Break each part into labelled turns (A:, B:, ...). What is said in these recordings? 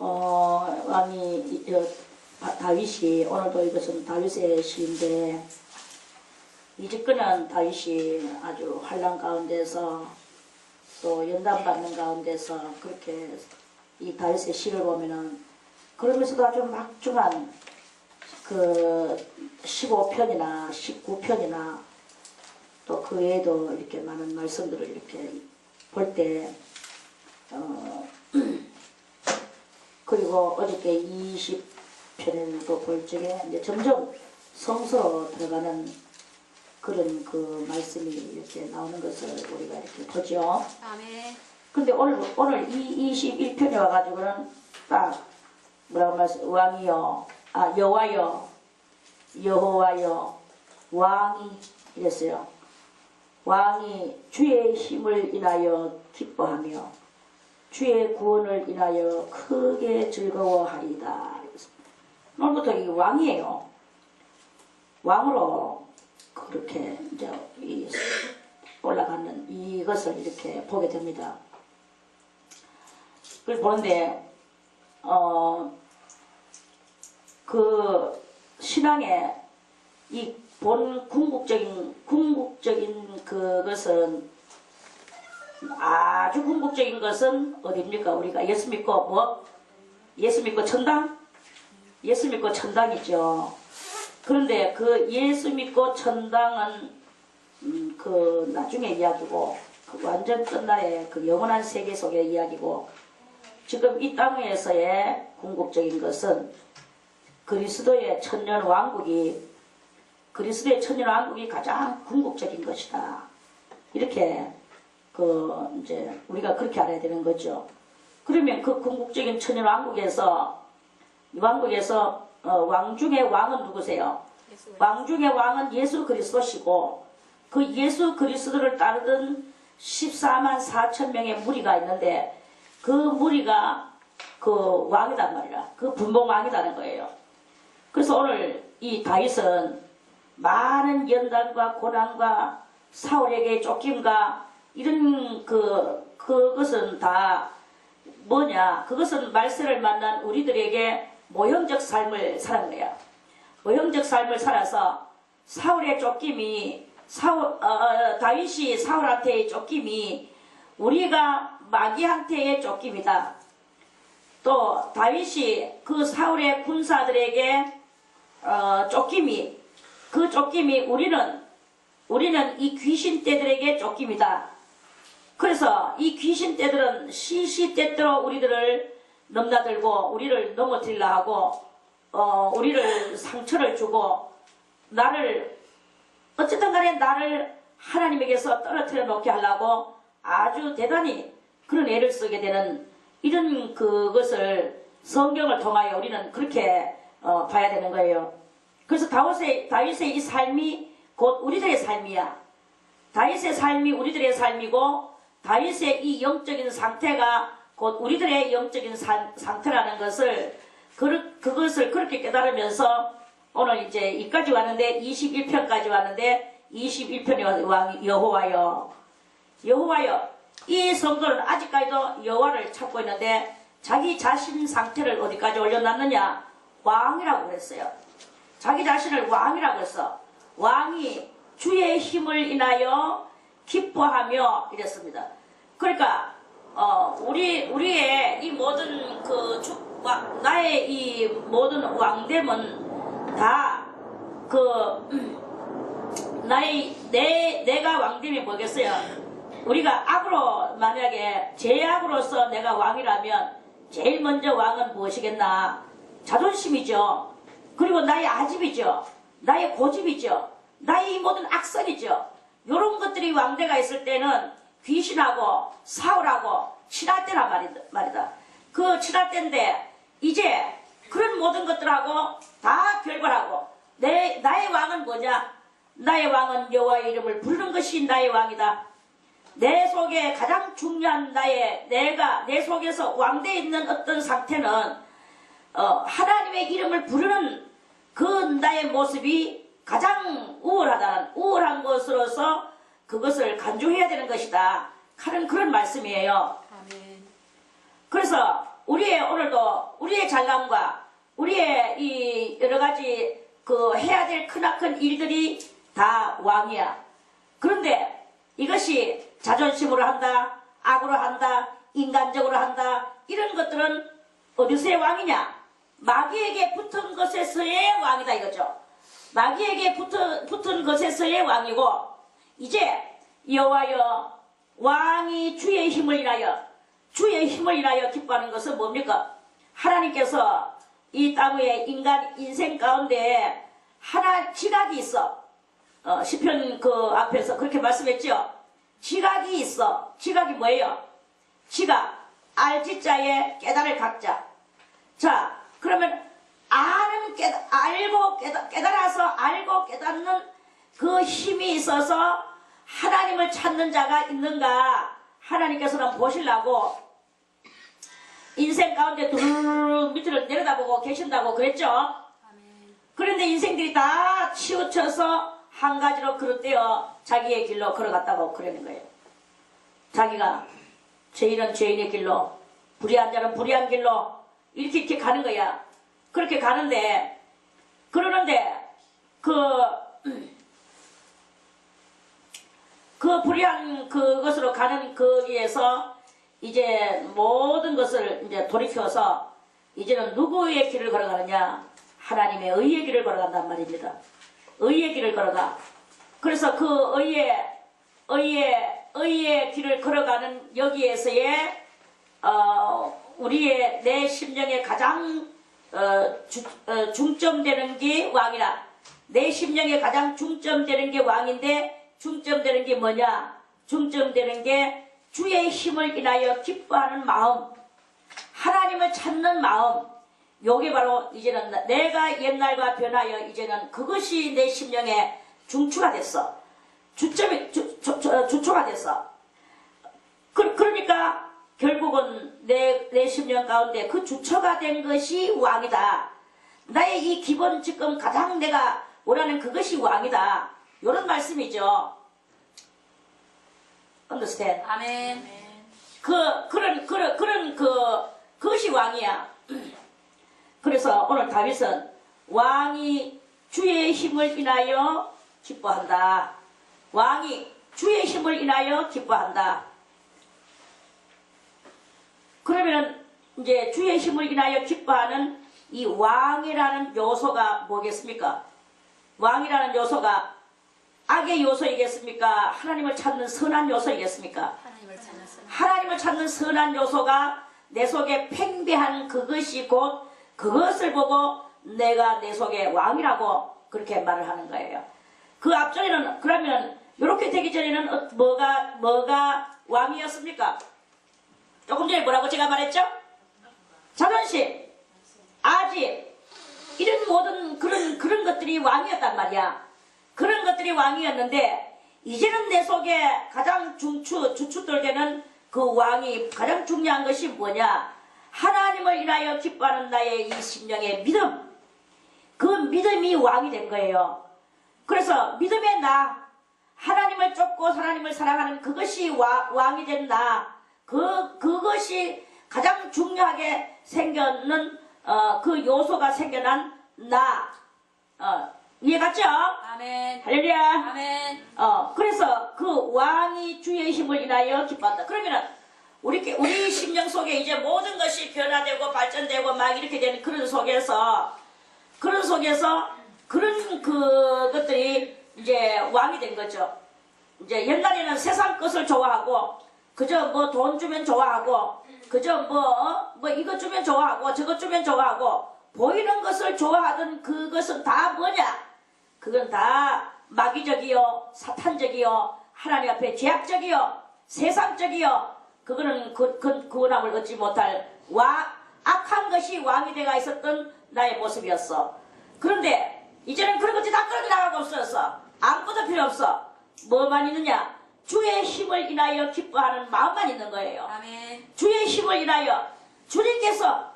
A: 왕이 다윗이 오늘도 이것은 다윗의 시인데 이집근은 다윗이 아주 환난 가운데서 또 연단받는 가운데서 그렇게 이 다윗의 시를 보면은 그러면서도 아주 막중한 그 15편이나 19편이나 또 그 외에도 이렇게 많은 말씀들을 이렇게 볼 때 그리고 어저께 20편을 또 볼 적에 이제 점점 성서로 들어가는 그런 그 말씀이 이렇게 나오는 것을 우리가 이렇게 보죠.
B: 아멘.
A: 근데 오늘 이 21편에 와가지고는 딱 뭐라고 말씀, 왕이여, 여호와여, 여호와여, 왕이 이랬어요. 왕이 주의 힘을 인하여 기뻐하며 주의 구원을 인하여 크게 즐거워하리다. 오늘부터 이 왕이에요. 왕으로 그렇게 이제 올라가는 이것을 이렇게 보게 됩니다. 그걸 보는데 그 신앙의 이 본 궁극적인 그것은 아주 궁극적인 것은 어디입니까? 우리가 예수 믿고 뭐? 예수 믿고 천당? 예수 믿고 천당이죠. 그런데 그 예수 믿고 천당은 그 나중에 이야기고 그 완전 끝날의 그 영원한 세계 속의 이야기고 지금 이 땅에서의 궁극적인 것은 그리스도의 천년 왕국이 가장 궁극적인 것이다. 이렇게 그 이제 우리가 그렇게 알아야 되는 거죠. 그러면 그 궁극적인 천년 왕국에서 왕 중의 왕은 누구세요? 왕 중의 왕은 예수 그리스도시고 그 예수 그리스도를 따르던 14만 4천 명의 무리가 있는데 그 무리가 그 왕이란 말이라. 그 분봉 왕이라는 거예요. 그래서 오늘 이 다윗은 많은 연단과 고난과 사울에게 쫓김과 이런 그것은 다 뭐냐? 그것은 말세를 만난 우리들에게 모형적 삶을 사는 거야. 모형적 삶을 살아서 사울의 쫓김이 다윗이 사울한테의 쫓김이 우리가 마귀한테의 쫓김이다. 또 다윗이 그 사울의 군사들에게 쫓김이 그 쫓김이 우리는 이 귀신떼들에게 쫓김이다. 그래서 이 귀신떼들은 시시때때로 우리들을 넘나들고 우리를 넘어뜨리려 하고 우리를 상처를 주고 나를 어쨌든 간에 나를 하나님에게서 떨어뜨려 놓게 하려고 아주 대단히 그런 애를 쓰게 되는 이런 그것을 성경을 통하여 우리는 그렇게 봐야 되는 거예요. 그래서 다윗의 이 삶이 곧 우리들의 삶이야. 다윗의 삶이 우리들의 삶이고 다윗의 이 영적인 상태가 곧 우리들의 영적인 상태라는 것을 그것을 그렇게 깨달으면서 오늘 이제 이까지 왔는데 21편까지 왔는데 21편에 왕 여호와여 이 성도는 아직까지도 여호와를 찾고 있는데 자기 자신 상태를 어디까지 올려놨느냐? 왕이라고 그랬어요. 자기 자신을 왕이라고 했어. 왕이 주의 힘을 인하여 기뻐하며 이랬습니다. 그러니까 우리의 이 모든 나의 이 모든 왕됨은 다 내가 왕됨이 뭐겠어요? 우리가 악으로 만약에 죄악으로서 내가 왕이라면 제일 먼저 왕은 무엇이겠나? 자존심이죠. 그리고 나의 아집이죠. 나의 고집이죠. 나의 이 모든 악성이죠. 이런 것들이 왕대가 있을 때는 귀신하고 사울하고 친할 때란 말이다. 그 친할 때인데 이제 그런 모든 것들하고 다 결별하고 나의 왕은 뭐냐? 나의 왕은 여호와의 이름을 부르는 것이 나의 왕이다. 내 속에 가장 중요한 내 속에서 왕대에 있는 어떤 상태는 하나님의 이름을 부르는 그 나의 모습이 가장 우월한 것으로서 그것을 간주해야 되는 것이다 하는 그런 말씀이에요.
B: 아멘.
A: 그래서 우리의 오늘도 우리의 잘남과 우리의 이 여러 가지 그 해야 될 크나큰 일들이 다 왕이야. 그런데 이것이 자존심으로 한다, 악으로 한다, 인간적으로 한다, 이런 것들은 어디서의 왕이냐? 마귀에게 붙은 것에서의 왕이다 이거죠. 마귀에게 붙은 것에서의 왕이고, 이제 여호와여 왕이 주의 힘을 인하여 기뻐하는 것은 뭡니까? 하나님께서 이 땅 위에 인간 인생 가운데 하나 지각이 있어. 시편 그 앞에서 그렇게 말씀했죠. 지각이 있어. 지각이 뭐예요? 지각, 알지자에 깨달을 각자. 자, 그러면 깨달아서 알고 깨닫는 그 힘이 있어서 하나님을 찾는 자가 있는가? 하나님께서는 보시려고 인생 가운데 두루룩 밑으로 내려다보고 계신다고 그랬죠? 그런데 인생들이 다 치우쳐서 한 가지로 그릇되어 자기의 길로 걸어갔다고 그러는 거예요. 자기가 죄인은 죄인의 길로, 불의한 자는 불의한 길로 이렇게 가는 거야. 그렇게 가는데, 그러는데 그 불의한 그것으로 가는 거기에서 이제 모든 것을 이제 돌이켜서 이제는 누구의 길을 걸어가느냐? 하나님의 의의 길을 걸어간단 말입니다. 의의 길을 걸어가. 그래서 그 의의 길을 걸어가는 여기에서의 우리의 내 심령에 가장 중점되는 게 왕이라. 내 심령에 가장 중점되는 게 왕인데, 중점되는 게 뭐냐? 중점되는 게 주의 힘을 인하여 기뻐하는 마음, 하나님을 찾는 마음. 요게 바로 이제는 내가 옛날과 변하여 이제는 그것이 내 심령에 중추가 됐어. 주초가 됐어. 그러니까 결국은 내 심령 가운데 그 주처가 된 것이 왕이다. 나의 이 기본 지금 가장 내가 원하는 그것이 왕이다. 이런 말씀이죠. understand?
B: 아멘.
A: 그것이 왕이야. 그래서 오늘 다윗은 왕이 주의 힘을 인하여 기뻐한다. 왕이 주의 힘을 인하여 기뻐한다. 그러면 이제 주의 힘을 인하여 기뻐하는 이 왕이라는 요소가 뭐겠습니까? 왕이라는 요소가 악의 요소이겠습니까? 하나님을 찾는 선한 요소이겠습니까? 하나님을 찾는 선한 요소가 내 속에 팽배한 그것이 곧 그것을 보고 내가 내 속에 왕이라고 그렇게 말을 하는 거예요. 그 앞전에는 그러면 이렇게 되기 전에는 뭐가 왕이었습니까? 조금 전에 뭐라고 제가 말했죠? 자존심, 아집, 이런 모든 그런 것들이 왕이었단 말이야. 그런 것들이 왕이었는데 이제는 내 속에 가장 주축돌되는 그 왕이 가장 중요한 것이 뭐냐? 하나님을 인하여 기뻐하는 나의 이 심령의 믿음. 그 믿음이 왕이 된 거예요. 그래서 믿음의 나, 하나님을 쫓고 하나님을 사랑하는 그것이 왕이 된 나, 그것이 가장 중요하게 생겨는 그 요소가 생겨난 나. 이해갔죠?
B: 아멘.
A: 할렐루야.
B: 아멘.
A: 그래서 그 왕이 주의 힘을 인하여 기뻐한다. 그러면은 우리 심령 속에 이제 모든 것이 변화되고 발전되고 막 이렇게 되는 그런 속에서 그런 그것들이 이제 왕이 된 거죠. 이제 옛날에는 세상 것을 좋아하고 그저 뭐 돈 주면 좋아하고 그저 뭐 이것 주면 좋아하고 저것 주면 좋아하고 보이는 것을 좋아하던 그것은 다 뭐냐? 그건 다 마귀적이요, 사탄적이요, 하나님 앞에 죄악적이요, 세상적이요. 그거는 구원함을 얻지 못할 악한 것이 왕이 되가 있었던 나의 모습이었어. 그런데 이제는 그런 것이 다 끌어도 나가고 없어졌어. 아무것도 필요 없어. 뭐만 있느냐? 주의 힘을 인하여 기뻐하는 마음만 있는 거예요.
B: 아멘.
A: 주의 힘을 인하여 주님께서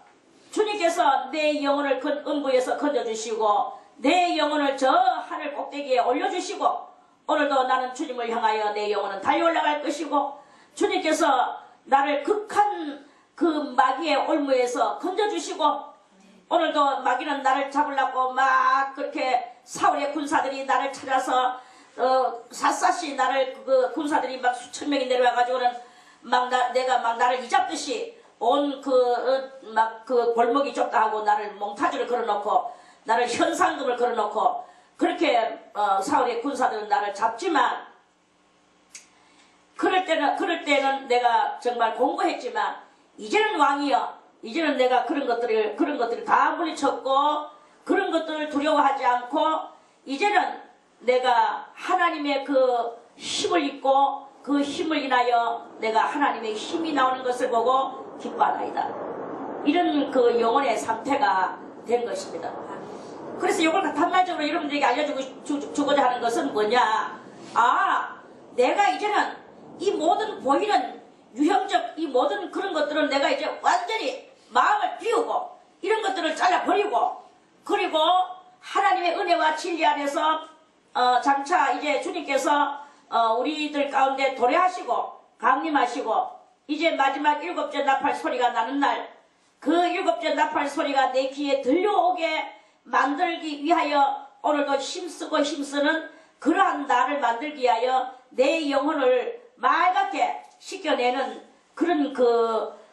A: 내 영혼을 음부에서 건져주시고 내 영혼을 저 하늘 꼭대기에 올려주시고 오늘도 나는 주님을 향하여 내 영혼은 달려 올라갈 것이고 주님께서 나를 극한 그 마귀의 올무에서 건져주시고 오늘도 마귀는 나를 잡으려고 막 그렇게 사울의 군사들이 나를 찾아서 샅샅이 나를 그 군사들이 막 수천 명이 내려와가지고는 내가 막 나를 이잡듯이 온 그 골목이 좁다 하고 나를 몽타주를 걸어놓고 나를 현상금을 걸어놓고 그렇게 사울의 군사들은 나를 잡지만 그럴 때는 내가 정말 공부했지만 이제는 왕이여 이제는 내가 그런 것들을 다 물리쳤고 그런 것들을 두려워하지 않고 이제는 내가 하나님의 그 힘을 입고 그 힘을 인하여 내가 하나님의 힘이 나오는 것을 보고 기뻐하나이다. 이런 그 영혼의 상태가 된 것입니다. 그래서 이걸 단말적으로 여러분들에게 알려주고자 하는 것은 뭐냐? 내가 이제는 이 모든 보이는 유형적 이 모든 그런 것들은 내가 이제 완전히 마음을 비우고 이런 것들을 잘라버리고 그리고 하나님의 은혜와 진리 안에서 장차 이제 주님께서 우리들 가운데 도래하시고 강림하시고 이제 마지막 7째 나팔 소리가 나는 날 그 7째 나팔 소리가 내 귀에 들려오게 만들기 위하여 오늘도 힘쓰고 힘쓰는 그러한 나를 만들기 위하여 내 영혼을 맑게 씻겨내는 그런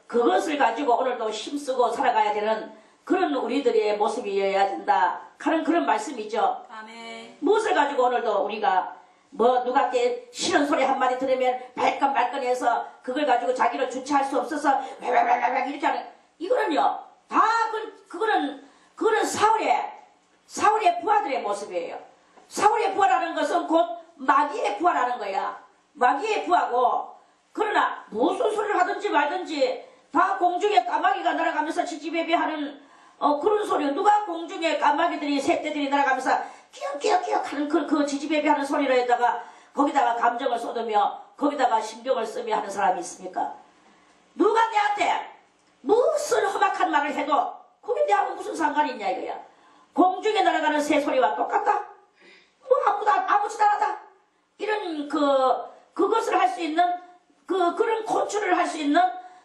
A: 그것을 가지고 오늘도 힘쓰고 살아가야 되는 그런 우리들의 모습이어야 된다 하는 그런 말씀이죠. 아멘. 무엇을 가지고 오늘도 우리가 누가 싫은 소리 한마디 들으면 발끈발끈해서 그걸 가지고 자기를 주체할 수 없어서 이렇게 하는 이거는요 다 그거는 사울의 부하들의 모습이에요. 사울의 부하라는 것은 곧 마귀의 부하라는 거야. 마귀의 부하고 그러나 무슨 소리를 하든지 말든지 다 공중에 까마귀가 날아가면서 지지배배하는 그런 소리. 누가 공중에 까마귀들이 새떼들이 날아가면서 끼역끼역끼역 하는 그 지지배배하는 소리로에다가 거기다가 감정을 쏟으며 거기다가 신경을 쓰며 하는 사람이 있습니까? 누가 내한테 무슨 험악한 말을 해도 그게 내하고 무슨 상관이 있냐 이거야. 공중에 날아가는 새 소리와 똑같다. 아무지도 않았다. 이런 그것을 할 수 있는 그런 고출을 할 수 있는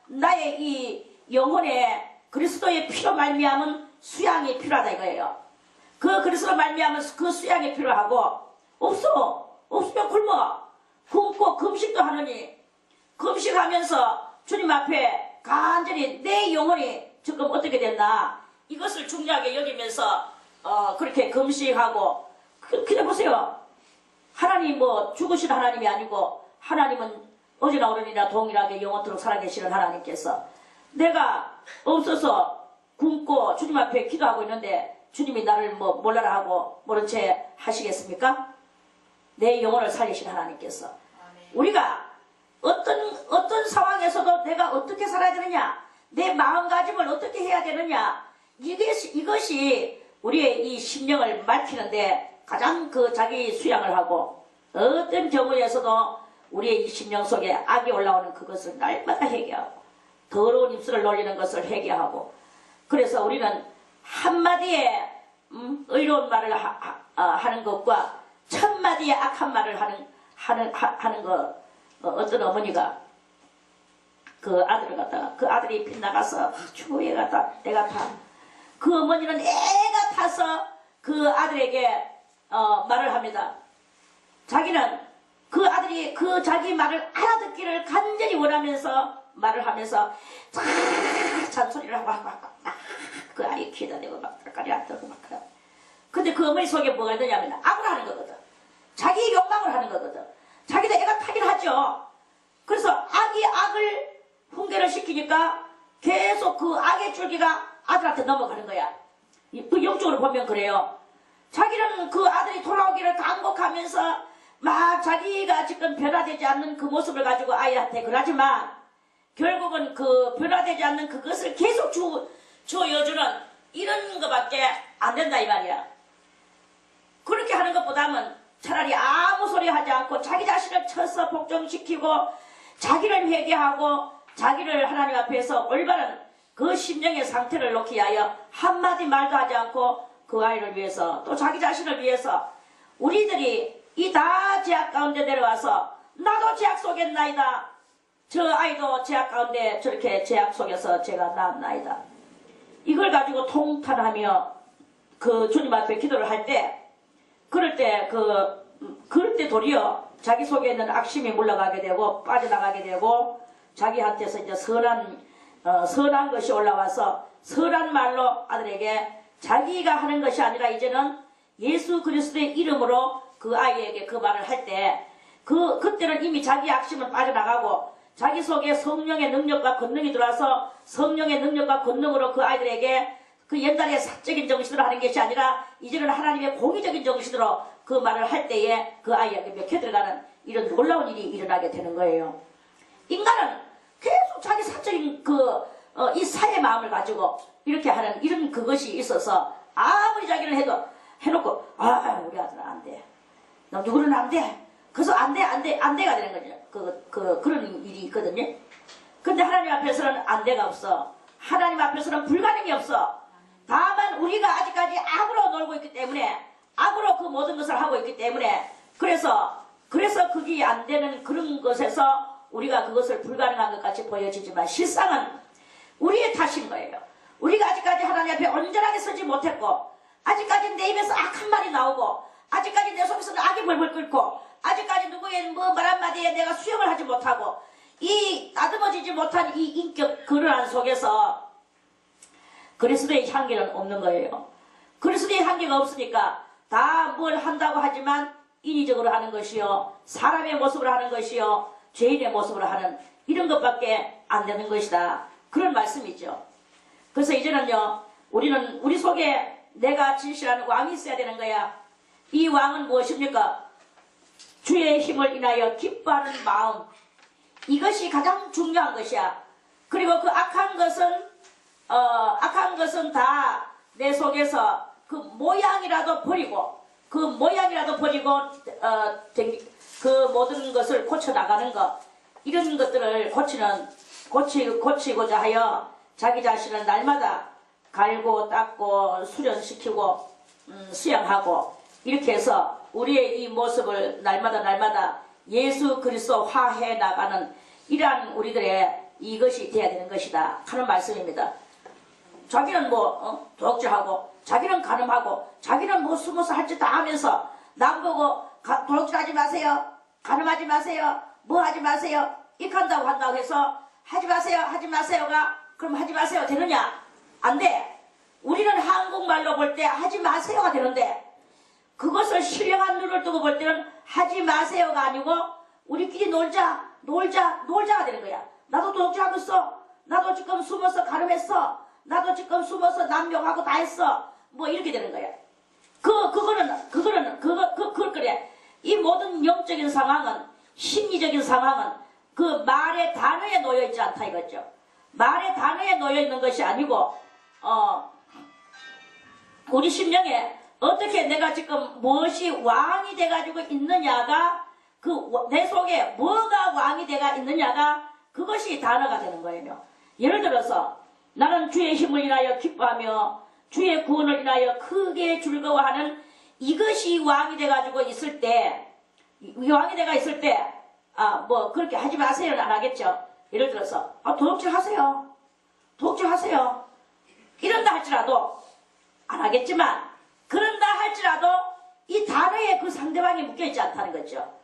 A: 나의 이 영혼의 그리스도의 피로 말미암은 수양이 필요하다 이거예요. 그 그리스도 말미암은 그 수양이 필요하고 없으면 굶고 금식도 하느니 금식하면서 주님 앞에 간절히 내 영혼이 지금 어떻게 됐나 이것을 중요하게 여기면서 그렇게 금식하고 그냥 보세요. 하나님 죽으신 하나님이 아니고 하나님은 어제나 오늘이나 동일하게 영원토록 살아계시는 하나님께서 내가 없어서 굶고 주님 앞에 기도하고 있는데 주님이 나를 몰라라 하고 모른 채 하시겠습니까? 내 영혼을 살리신 하나님께서 우리가 어떤 상황에서도 내가 어떻게 살아야 되느냐 내 마음가짐을 어떻게 해야 되느냐 이것이 우리의 이 심령을 밝히는데 가장 자기 수양을 하고 어떤 경우에서도 우리의 이 심령 속에 악이 올라오는 그것을 날마다 회개하고 더러운 입술을 놀리는 것을 회개하고 그래서 우리는 한마디의 의로운 말을 하는 것과 천마디의 악한 말을 하는 것 어떤 어머니가 그 아들을 갖다가 그 아들이 빗나가서 주에 갔다 내가 타 그 어머니는 애가 타서 그 아들에게 말을 합니다. 자기는 그 아들이 그 자기 말을 알아듣기를 간절히 원하면서 말을 하면서 잔소리를 하고 그 아이 귀에다 대고 막 딸까리 안 들고 막 그래. 근데 그 어머니 속에 뭐가 있느냐면 악을 하는 거거든. 자기 욕망을 하는 거거든. 자기도 애가 타긴 하죠. 그래서 악이 악을 훈계를 시키니까 계속 그 악의 줄기가 아들한테 넘어가는 거야. 그 영적으로 보면 그래요. 자기는 그 아들이 돌아오기를 간곡하면서 막 자기가 지금 변화되지 않는 그 모습을 가지고 아이한테 그러지만 결국은 그 변화되지 않는 그것을 계속 주어주는 이런 것밖에 안 된다 이 말이야. 그렇게 하는 것보다는 차라리 아무 소리 하지 않고 자기 자신을 쳐서 복종시키고 자기를 회개하고 자기를 하나님 앞에서 올바른 그 심령의 상태를 놓기 위하여 한마디 말도 하지 않고 그 아이를 위해서 또 자기 자신을 위해서 우리들이 이 다 죄악 가운데 내려와서 나도 죄악 속에 있나이다. 저 아이도 제약 가운데 저렇게 제약 속에서 제가 낳았나이다. 이걸 가지고 통탄하며 그 주님 앞에 기도를 할 때, 그럴 때 도리어 자기 속에 있는 악심이 물러가게 되고 빠져나가게 되고 자기한테서 이제 선한 것이 올라와서 선한 말로 아들에게 자기가 하는 것이 아니라 이제는 예수 그리스도의 이름으로 그 아이에게 그 말을 할 때 그때는 이미 자기 악심은 빠져나가고 자기 속에 성령의 능력과 권능이 들어와서 성령의 능력과 권능으로 그 아이들에게 그 옛날에 사적인 정신으로 하는 것이 아니라 이제는 하나님의 공의적인 정신으로 그 말을 할 때에 그 아이에게 먹혀 들어가는 이런 놀라운 일이 일어나게 되는 거예요. 인간은 계속 자기 사적인 이 사의 마음을 가지고 이렇게 하는 이런 그것이 있어서 아무리 자기를 해놓고 우리 아들은 안 돼. 누구는 안 돼. 그래서 안 돼가 되는 거죠. 그런 일이 있거든요. 근데 하나님 앞에서는 안 돼가 없어. 하나님 앞에서는 불가능이 없어. 다만 우리가 아직까지 악으로 놀고 있기 때문에 악으로 그 모든 것을 하고 있기 때문에 그래서 그게 안 되는 그런 것에서 우리가 그것을 불가능한 것 같이 보여지지만 실상은 우리의 탓인 거예요. 우리가 아직까지 하나님 앞에 온전하게 서지 못했고 아직까지 내 입에서 악한 말이 나오고 아직까지 내 속에서는 악이 벌벌 끓고 아직까지 누구의 말 한마디에 내가 수용을 하지 못하고 이 다듬어지지 못한 이 인격 그러한 속에서 그리스도의 향기는 없는 거예요. 그리스도의 향기가 없으니까 다 뭘 한다고 하지만 인위적으로 하는 것이요 사람의 모습으로 하는 것이요 죄인의 모습으로 하는 이런 것밖에 안 되는 것이다. 그런 말씀이죠. 그래서 이제는요 우리는 우리 속에 내가 진실한 왕이 있어야 되는 거야. 이 왕은 무엇입니까? 주의 힘을 인하여 기뻐하는 마음, 이것이 가장 중요한 것이야. 그리고 그 악한 것은 다 내 속에서 그 모양이라도 버리고 그 모든 것을 고쳐나가는 것, 이런 것들을 고치고자 하여 자기 자신을 날마다 갈고 닦고 수련시키고 수양하고 이렇게 해서 우리의 이 모습을 날마다 예수 그리스도 화해 나가는 이러한 우리들의 이것이 돼야 되는 것이다 하는 말씀입니다. 자기는 도둑질하고 자기는 간음하고 자기는 숨어서 할 짓 다 하면서 남 보고 도둑질하지 마세요, 간음하지 마세요, 하지 마세요 이렇게 한다고 해서 하지 마세요가 그럼 하지 마세요 되느냐? 안 돼. 우리는 한국말로 볼 때 하지 마세요가 되는데 그것을 신령한 눈을 두고 볼 때는 하지 마세요가 아니고 우리끼리 놀자가 되는 거야. 나도 도둑질하고 있어. 나도 지금 숨어서 가늠했어. 나도 지금 숨어서 남용하고 다 했어. 이렇게 되는 거야. 그걸 그래. 이 모든 영적인 상황은, 심리적인 상황은 그 말의 단어에 놓여있지 않다 이거죠. 말의 단어에 놓여있는 것이 아니고, 우리 심령에 어떻게 내가 지금 무엇이 왕이 돼가지고 있느냐가 내 속에 뭐가 왕이 돼가 있느냐가 그것이 단어가 되는 거예요. 예를 들어서 나는 주의 힘을 인하여 기뻐하며 주의 구원을 인하여 크게 즐거워하는 이것이 왕이 돼가지고 있을 때 그렇게 하지 마세요는 안 하겠죠. 예를 들어서 도둑질 하세요 이런다 할지라도 안 하겠지만 그런다 할지라도 이 단어에 그 상대방이 묶여있지 않다는 거죠.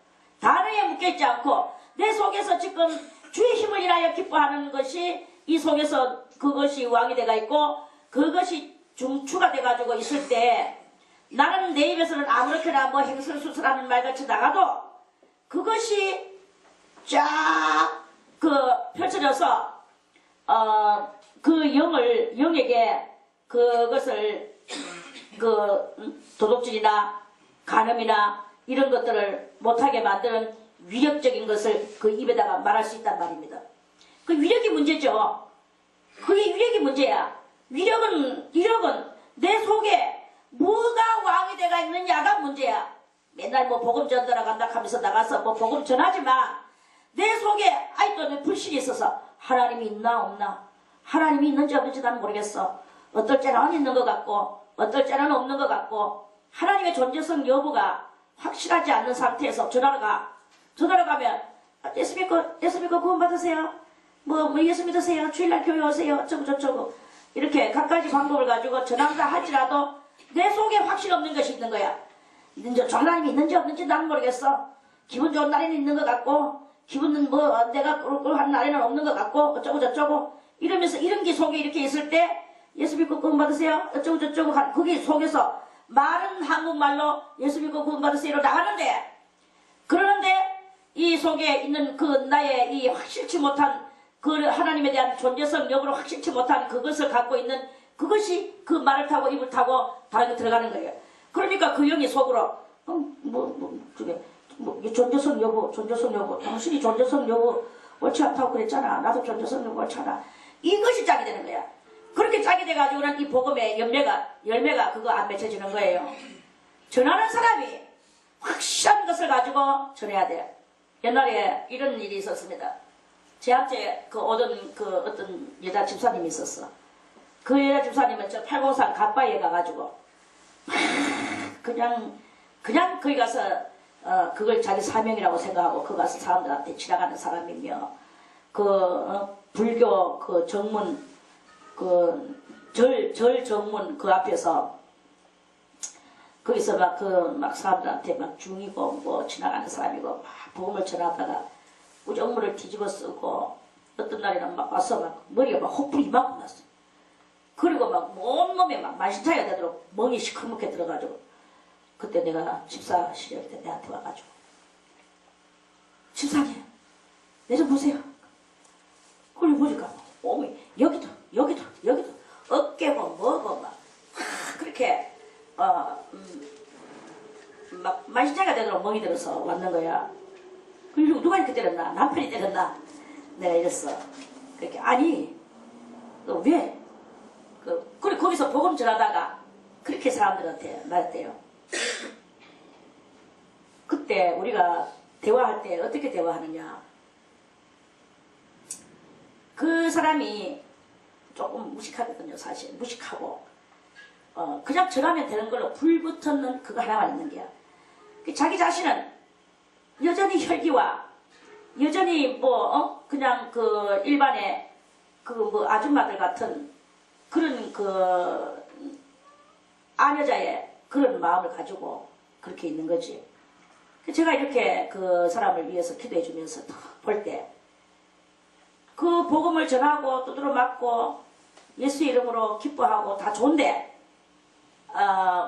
A: 단어에 묶여있지 않고 내 속에서 지금 주의 힘을 인하여 기뻐하는 것이 이 속에서 그것이 왕이 돼가 있고 그것이 중추가 돼가지고 있을 때 나는 내 입에서는 아무렇게나 행설수설하는 말같이 나가도 그것이 쫙 펼쳐져서 영에게 그것을 도둑질이나 간음이나 이런 것들을 못하게 만드는 위력적인 것을 그 입에다가 말할 수 있단 말입니다. 그 위력이 문제죠. 그게 위력이 문제야. 위력은 내 속에 뭐가 왕이 돼가 있느냐가 문제야. 맨날 복음 전달하러 간다 하면서 나가서 복음 전하지만 내 속에 아직도 불신이 있어서 하나님이 있나 없나, 하나님이 있는지 없는지 난 모르겠어. 어떨 때는 있는 것 같고 어떨 때는 없는 것 같고 하나님의 존재성 여부가 확실하지 않는 상태에서 전화로 가면 예수 믿고 구원 받으세요. 뭐 예수 믿으세요. 주일날 교회 오세요. 어쩌고 저쩌고 이렇게 갖가지 방법을 가지고 전한다 할지라도 내 속에 확신 없는 것이 있는 거야. 이제 하나님이 있는지 없는지 나는 모르겠어. 기분 좋은 날에는 있는 것 같고 기분은 뭐 내가 꿀꿀한 날에는 없는 것 같고 어쩌고 저쩌고 이러면서 이런 게 속에 이렇게 있을 때 예수 믿고 구원 받으세요. 어쩌고 저쩌고 거기 속에서 말은 한국말로 예수 믿고 구원 받으세요로 나가는데 그러는데 이 속에 있는 그 나의 이 확실치 못한 그 하나님에 대한 존재성 여부를 확실치 못한 그것을 갖고 있는 그것이 그 말을 타고 입을 타고 다른 데 들어가는 거예요. 그러니까 그 영이 속으로 존재성 여부 당신이 존재성 여부 옳지 않다고 그랬잖아. 나도 존재성 여부 옳지 않아. 이것이 짝이 되는 거야. 그렇게 짝이 돼가지고는 이 복음의 열매가 그거 안 맺혀지는 거예요. 전하는 사람이 확실한 것을 가지고 전해야 돼요. 옛날에 이런 일이 있었습니다. 제한테 오던 어떤 여자 집사님이 있었어. 그 여자 집사님은 저 팔공산 갓바위에 가가지고 그냥 거기 가서 그걸 자기 사명이라고 생각하고 거기 가서 사람들한테 지나가는 사람이며 불교 정문 절 정문 그 앞에서 거기서 막 사람들한테 막 중이고 뭐 지나가는 사람이고 막 복음을 전하다가 우정물을 뒤집어 쓰고 어떤 날에는 막 와서 막 머리가 막 혹불이 이만큼 났어. 그리고 막 온몸에 막 만신창이가 되도록 멍이 시커멓게 들어가지고 그때 내가 집사실에 내한테 와가지고 집사님 내 좀 보세요. 그걸 보니까 몸이 여기도 어깨고 뭐고 막 그렇게 막 만신창이가 되도록 멍이 들어서 왔는 거야. 그리고 누가 이렇게 때렸나? 남편이 때렸나? 내가 이랬어. 그렇게 아니 너 왜? 그래 거기서 복음 전하다가 그렇게 사람들한테 말했대요. 그때 우리가 대화할 때 어떻게 대화하느냐? 그 사람이 조금 무식하거든요. 사실 무식하고 그냥 전하면 되는 걸로 불붙었는 그거 하나만 있는 게야. 자기 자신은 여전히 혈기와 여전히 그냥 일반의 아줌마들 같은 그런 아녀자의 그런 마음을 가지고 그렇게 있는 거지. 제가 이렇게 그 사람을 위해서 기도해 주면서 볼 때 그 복음을 전하고 두드러 맞고 예수 이름으로 기뻐하고 다 좋은데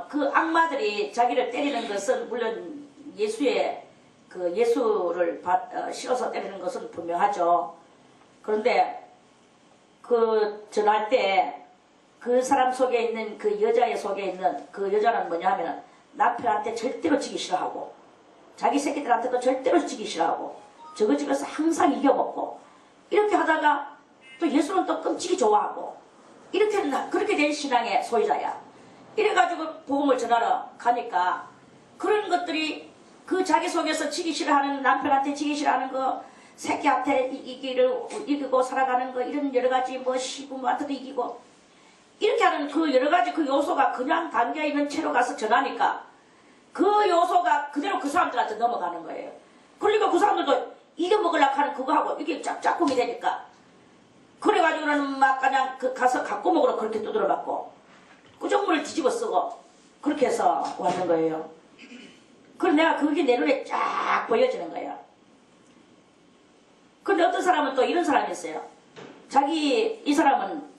A: 그 악마들이 자기를 때리는 것은 물론 예수를 실어서 때리는 것은 분명하죠. 그런데 전할 때 그 사람 속에 있는 그 여자의 속에 있는 그 여자는 뭐냐 하면 남편한테 절대로 지기 싫어하고 자기 새끼들한테도 절대로 지기 싫어하고 저거 집에서 항상 이겨먹고 이렇게 하다가 또 예수는 또 끔찍이 좋아하고 그렇게 된 신앙의 소유자야. 이래가지고 복음을 전하러 가니까 그런 것들이 그 자기 속에서 지기 싫어하는 남편한테 지기 싫어하는 거 새끼한테 이기고 살아가는 거 이런 여러가지 시부모한테도 이기고 이렇게 하는 그 여러가지 그 요소가 그냥 담겨있는 채로 가서 전하니까 그 요소가 그대로 그 사람들한테 넘어가는 거예요. 그러니까 그 사람들도 이겨먹으려고 하는 그거 하고 이게 짝짝꿍이 되니까 그래가지고는 막 그냥 가서 갖고 먹으러 그렇게 두드려 맞고 꾸정물을 뒤집어 쓰고 그렇게 해서 왔는 거예요. 그럼 내가 그게 내 눈에 쫙 보여지는 거예요. 근데 어떤 사람은 또 이런 사람이 있어요. 이 사람은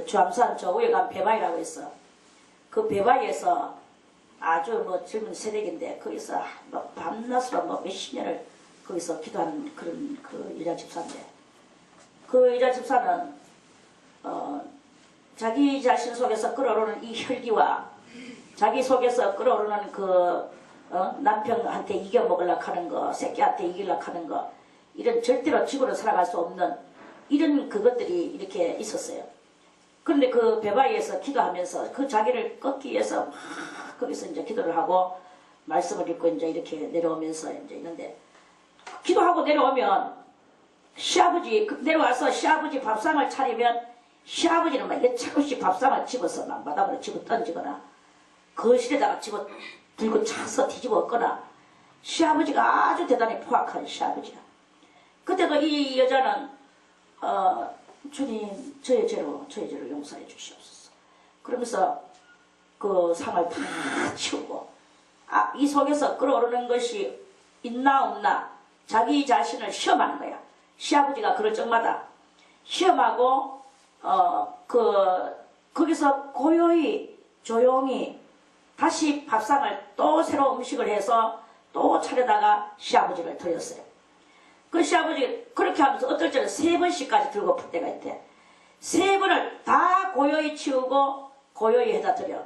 A: 주암산 위에 간 배바위라고 있어. 그 배바위에서 아주 젊은 새댁인데 거기서 밤낮으로 몇십 년을 거기서 기도하는 그런 그 여자 집사인데 그 여자 집사는 자기 자신 속에서 끓어오르는 이 혈기와 자기 속에서 끓어오르는 남편한테 이겨먹으려고 하는 거, 새끼한테 이기려고 하는 거, 이런 절대로 지구로 살아갈 수 없는 이런 그것들이 이렇게 있었어요. 그런데 그 배바위에서 기도하면서 그 자기를 꺾기 위해서 막 거기서 이제 기도를 하고 말씀을 읽고 이제 이렇게 내려오면서 이제 있는데 기도하고 내려오면 내려와서 시아버지 밥상을 차리면 시아버지는 막 차없이 밥상을 집어서 막 마당으로 집어 던지거나 거실에다가 집어 들고 차서 뒤집어 엎거나 시아버지가 아주 대단히 포악한 시아버지야. 그때도 이 여자는 주님 저의 죄로 용서해 주시옵소서. 그러면서 그 상을 다 치우고 이 속에서 끓어오르는 것이 있나 없나 자기 자신을 시험하는 거야. 시아버지가 그럴 적마다 시험하고 거기서 고요히 조용히 다시 밥상을 또 새로 음식을 해서 또 차려다가 시아버지를 드렸어요. 그 시아버지 그렇게 하면서 어떨 때는 3번씩까지 들고 풀 때가 있대. 3번을 다 고요히 치우고 고요히 해다 드려.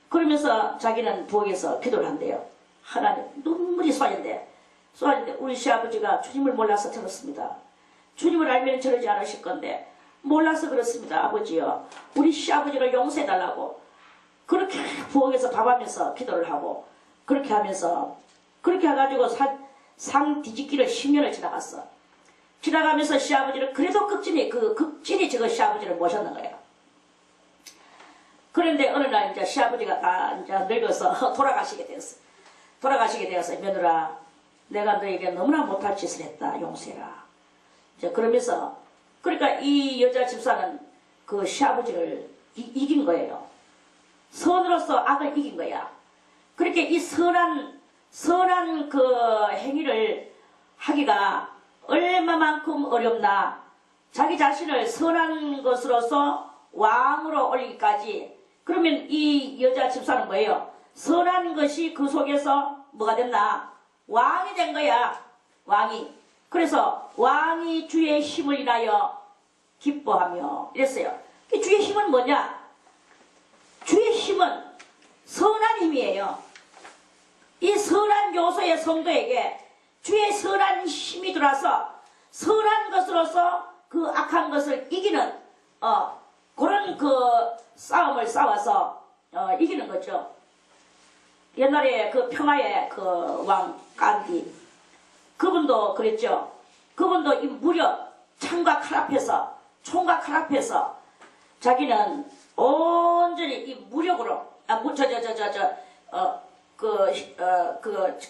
A: 그러면서 자기는 부엌에서 기도를 한대요. 하나님 눈물이 쏟아진대. 우리 시아버지가 주님을 몰라서 저렇습니다. 주님을 알면 저러지 않으실 건데 몰라서 그렇습니다. 아버지요. 우리 시아버지를 용서해달라고 그렇게 부엌에서 밥하면서 기도를 하고 그렇게 하면서 그렇게 해가지고 상 뒤집기를 10년을 지나갔어. 지나가면서 시아버지를 그래도 극진히 저거 시아버지를 모셨는 거예요. 그런데 어느 날 이제 시아버지가 다 이제 늙어서 돌아가시게 되었어. 며느라 내가 너에게 너무나 못할 짓을 했다. 용서해라. 이제 그러면서 그러니까 이 여자 집사는 그 시아버지를 이긴 거예요. 선으로서 악을 이긴 거야. 그렇게 이 선한 그 행위를 하기가 얼마만큼 어렵나. 자기 자신을 선한 것으로서 왕으로 올리기까지. 그러면 이 여자 집사는 뭐예요? 선한 것이 그 속에서 뭐가 됐나? 왕이 된 거야. 왕이. 그래서 왕이 주의 힘을 인하여 기뻐하며 이랬어요. 주의 힘은 뭐냐? 주의 힘은 선한 힘이에요. 이 선한 요소의 성도에게 주의 선한 힘이 들어와서 선한 것으로서 그 악한 것을 이기는 그런 그 싸움을 싸워서 이기는 거죠. 옛날에 그 평화의 그 왕 간디 그분도 그랬죠. 그분도 이 무력 총과 칼 앞에서 자기는 온전히 이 무력으로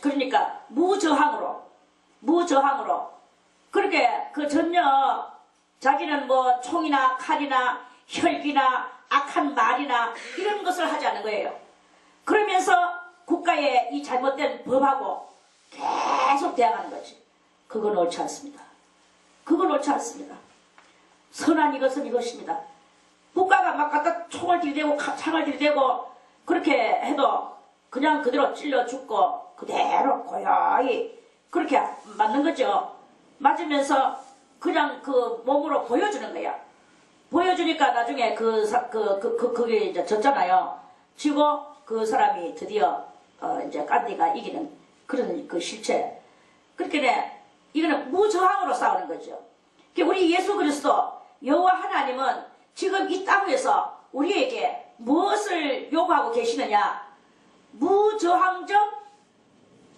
A: 그러니까 무저항으로 그렇게 그 전혀 자기는 뭐 총이나 칼이나 혈기나 악한 말이나 이런 것을 하지 않는 거예요. 그러면서 국가의 이 잘못된 법하고 계속 대항하는 거지. 그건 옳지 않습니다. 선한 이것은 이것입니다. 국가가 막 갖다 총을 들이대고 창을 들이대고 그렇게 해도 그냥 그대로 찔러 죽고 그대로 고요히 그렇게 맞는 거죠. 맞으면서 그냥 그 몸으로 보여주는 거야. 보여주니까 나중에 그게 이제 졌잖아요. 지고 그 사람이 드디어 이제 간디가 이기는 그런 그 실체. 그렇게 이거는 무저항으로 싸우는 거죠. 우리 예수 그리스도 여호와 하나님은 지금 이 땅에서 우리에게 무엇을 요구하고 계시느냐?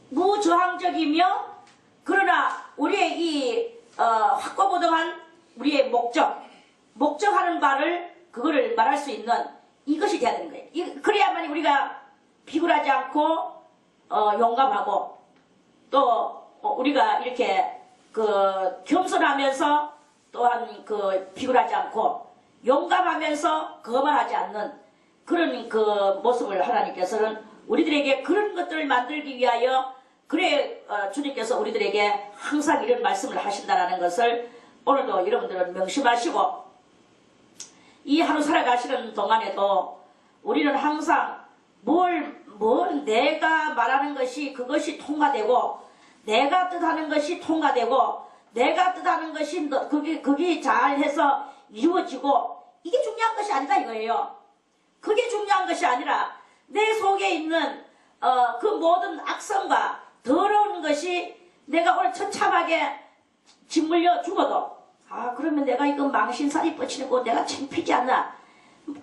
A: 무저항적이며 그러나 우리의 이 확고부동한 우리의 목적하는 바를 그거를 말할 수 있는 이것이 돼야 되는 거예요. 그래야만 우리가 비굴하지 않고 용감하고 또 우리가 이렇게 그 겸손하면서 또한 그 비굴하지 않고 용감하면서 거만하지 않는 그런 그 모습을 하나님께서는 우리들에게 그런 것들을 만들기 위하여 그래 주님께서 우리들에게 항상 이런 말씀을 하신다는 것을 오늘도 여러분들은 명심하시고 이 하루 살아가시는 동안에도 우리는 항상 뭘 내가 말하는 것이 그것이 통과되고 내가 뜻하는 것이 통과되고 내가 뜻하는 것이 그게 잘해서 이루어지고 이게 중요한 것이 아니다 이거예요. 그게 중요한 것이 아니라 내 속에 있는 그 모든 악성과 더러운 것이 내가 오늘 처참하게 짓물려 죽어도 그러면 내가 이거 망신살이 뻗치는 거 내가 창피지 않나?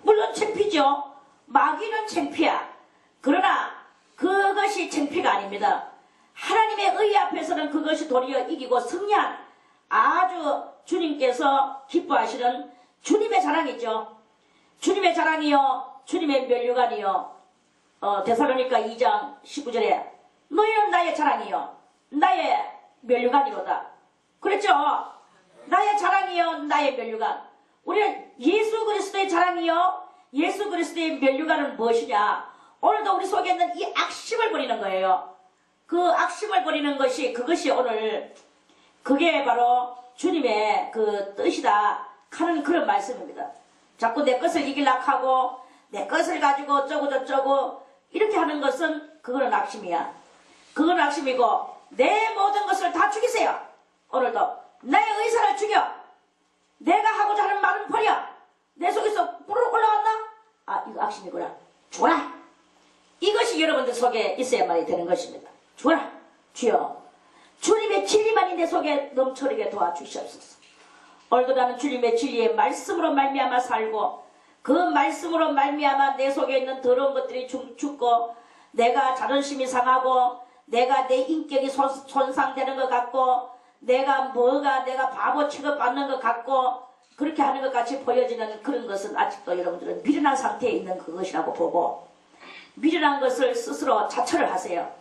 A: 물론 창피죠. 마귀는 창피야. 그러나 그것이 창피가 아닙니다. 하나님의 의 앞에서는 그것이 도리어 이기고 승리한 아주 주님께서 기뻐하시는 주님의 자랑이죠. 주님의 자랑이요 주님의 면류관이요 데살로니가 2장 19절에 너희는 나의 자랑이요 나의 면류관이로다. 그랬죠? 나의 자랑이요 나의 면류관. 우리는 예수 그리스도의 자랑이요 예수 그리스도의 면류관은 무엇이냐? 오늘도 우리 속에 있는 이 악심을 버리는 거예요. 그 악심을 버리는 것이 그것이 오늘 그게 바로 주님의 그 뜻이다 하는 그런 말씀입니다. 자꾸 내 것을 이기려고 하고 내 것을 가지고 어쩌고 저쩌고 이렇게 하는 것은 그거는 악심이야. 그건 악심이고 내 모든 것을 다 죽이세요. 오늘도 나의 의사를 죽여. 내가 하고자 하는 말은 버려. 내 속에서 불을 올라왔나? 아 이거 악심이구나. 죽어라. 이것이 여러분들 속에 있어야만이 되는 것입니다. 죽어라. 주여 주님의 진리만이 내 속에 넘쳐르게 도와주시옵소서. 오늘도 나는 주님의 진리의 말씀으로 말미암아 살고 그 말씀으로 말미암아 내 속에 있는 더러운 것들이 죽고 내가 자존심이 상하고 내가 내 인격이 손상되는 것 같고 내가 바보 취급받는 것 같고 그렇게 하는 것 같이 보여지는 그런 것은 아직도 여러분들은 미련한 상태에 있는 그것이라고 보고 미련한 것을 스스로 자처를 하세요.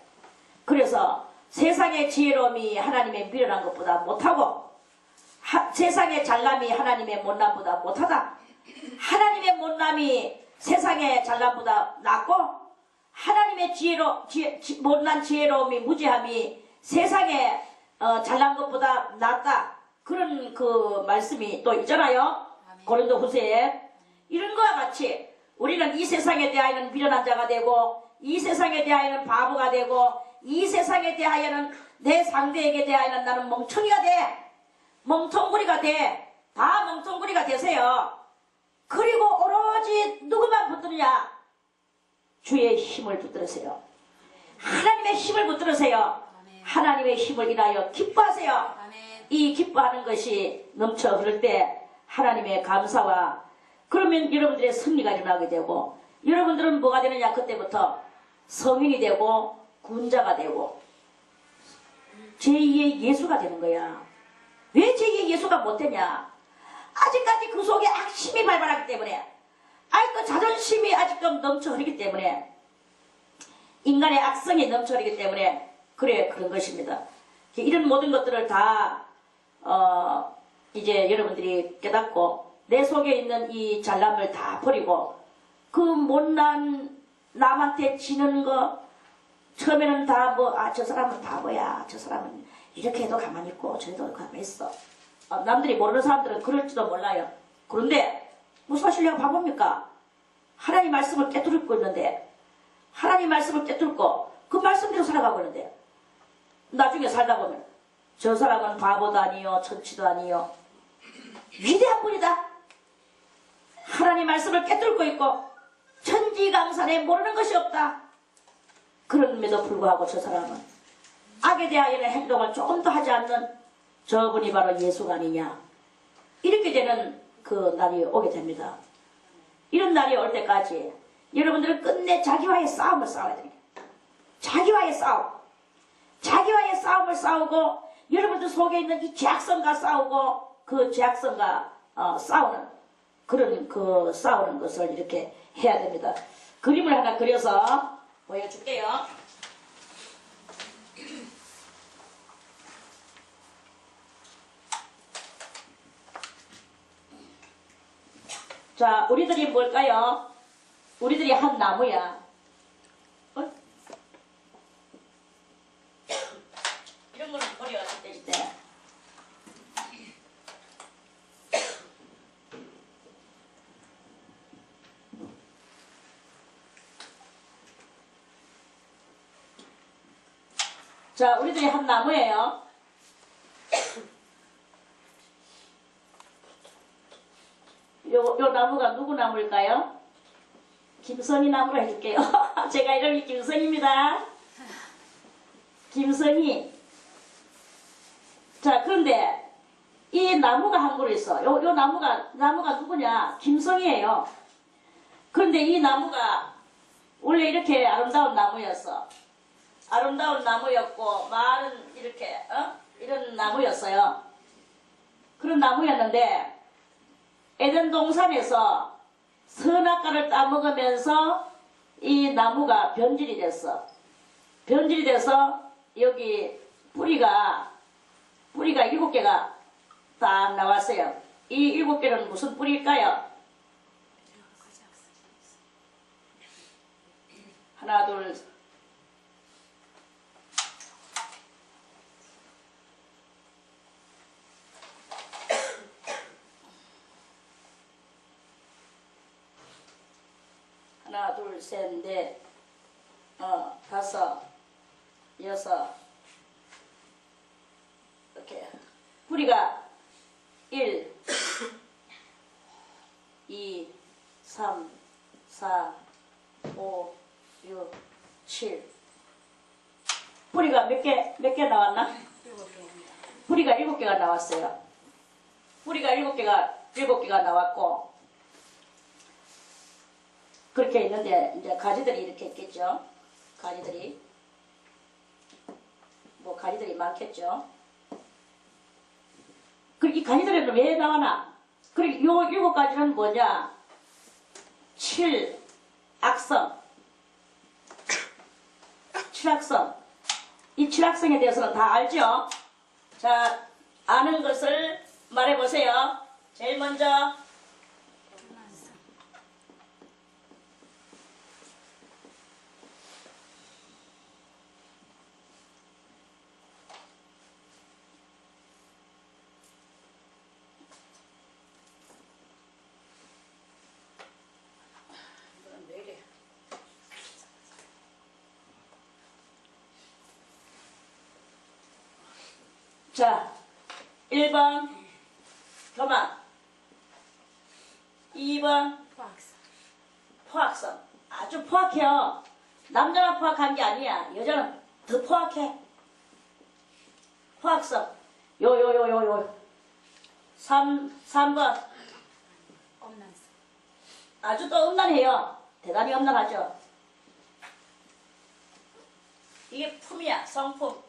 A: 그래서 세상의 지혜로움이 하나님의 미련한 것보다 못하고 세상의 잘남이 하나님의 못남보다 못하다. 하나님의 못남이 세상의 잘남보다 낫고 하나님의 못난 지혜로움이 무지함이 세상의 잘난 것보다 낫다. 그런 그 말씀이 또 있잖아요. 고린도 후서에. 이런 거와 같이 우리는 이 세상에 대하여는 미련한 자가 되고 이 세상에 대하여는 바보가 되고 이 세상에 대하여는 내 상대에게 대하여는 나는 멍청이가 돼. 멍텅구리가 돼. 다 멍텅구리가 되세요. 그리고 오로지 누구만 붙들느냐? 주의 힘을 붙들으세요. 하나님의 힘을 붙들으세요. 하나님의 힘을 인하여 기뻐하세요. 이 기뻐하는 것이 넘쳐 흐를 때 하나님의 감사와 그러면 여러분들의 승리가 일어나게 되고 여러분들은 뭐가 되느냐? 그때부터 성인이 되고 군자가 되고 제2의 예수가 되는 거야. 왜 제2의 예수가 못 되냐? 아직까지 그 속에 악심이 발발하기 때문에 아직도 자존심이 아직도 넘쳐 흐르기 때문에 인간의 악성이 넘쳐 흐르기 때문에 그래 그런 것입니다. 이런 모든 것들을 다 이제 여러분들이 깨닫고 내 속에 있는 이 잘남을 다 버리고 그 못난 남한테 지는 거 처음에는 다 저 사람은 바보야. 저 사람은 이렇게 해도 가만히 있고 저래도 가만히 있어. 남들이 모르는 사람들은 그럴지도 몰라요. 그런데 무슨 사실 내가 바보입니까? 하나님 말씀을 깨뚫고 있는데 하나님 말씀을 깨뚫고 그 말씀대로 살아가고 있는데 나중에 살다 보면 저 사람은 바보도 아니요 천치도 아니요 위대한 분이다. 하나님 말씀을 깨뚫고 있고 천지강산에 모르는 것이 없다. 그럼에도 불구하고 저 사람은 악에 대하여는 행동을 조금 더 하지 않는 저분이 바로 예수가 아니냐. 이렇게 되는 그 날이 오게 됩니다. 이런 날이 올 때까지 여러분들은 끝내 자기와의 싸움을 싸워야 됩니다. 자기와의 싸움. 자기와의 싸움을 싸우고 여러분들 속에 있는 이 죄악성과 싸우고 그 죄악성과 싸우는 그런 그 싸우는 것을 이렇게 해야 됩니다. 그림을 하나 그려서 보여줄게요. 자, 우리들이 뭘까요? 우리들이 한 나무야. 이런 거는 버려갔을 때. 자, 우리들이 한 나무예요. 요 나무가 누구 나무일까요? 김선희 나무로 해줄게요. 제가 이름이 김선희입니다. 김선희. 자, 그런데 이 나무가 한 그루 있어. 요 나무가 누구냐? 김선희예요. 그런데 이 나무가 원래 이렇게 아름다운 나무였어. 아름다운 나무였고 말은 이렇게 이런 나무였어요. 그런 나무였는데 에덴 동산에서 선악과를 따먹으면서 이 나무가 변질이 됐어. 변질이 돼서 여기 뿌리가 7개가 딱 나왔어요. 이 7개는 무슨 뿌리일까요? 하나, 둘, 하나, 둘, 셋, 넷, 다섯, 여섯, 이렇게 뿌리가 1, 2, 3, 4, 5, 6, 7 뿌리가 몇 개 나왔나? 뿌리가 7개가 나왔어요. 뿌리가 7개가 나왔고 그렇게 있는데 이제 가지들이 이렇게 있겠죠. 가지들이 많겠죠. 그리고 이 가지들은 왜 나와나? 그리고 요 7가지는 뭐냐? 7악성. 이 7악성에 대해서는 다 알죠? 자, 아는 것을 말해보세요. 제일 먼저 자, 1번 교만, 2번 포악성. 아주 포악해요. 남자가 포악한 게 아니야. 여자는 더 포악해. 포악성. 3번 아주 또 음란해요. 대단히 음란하죠. 이게 품이야. 성품.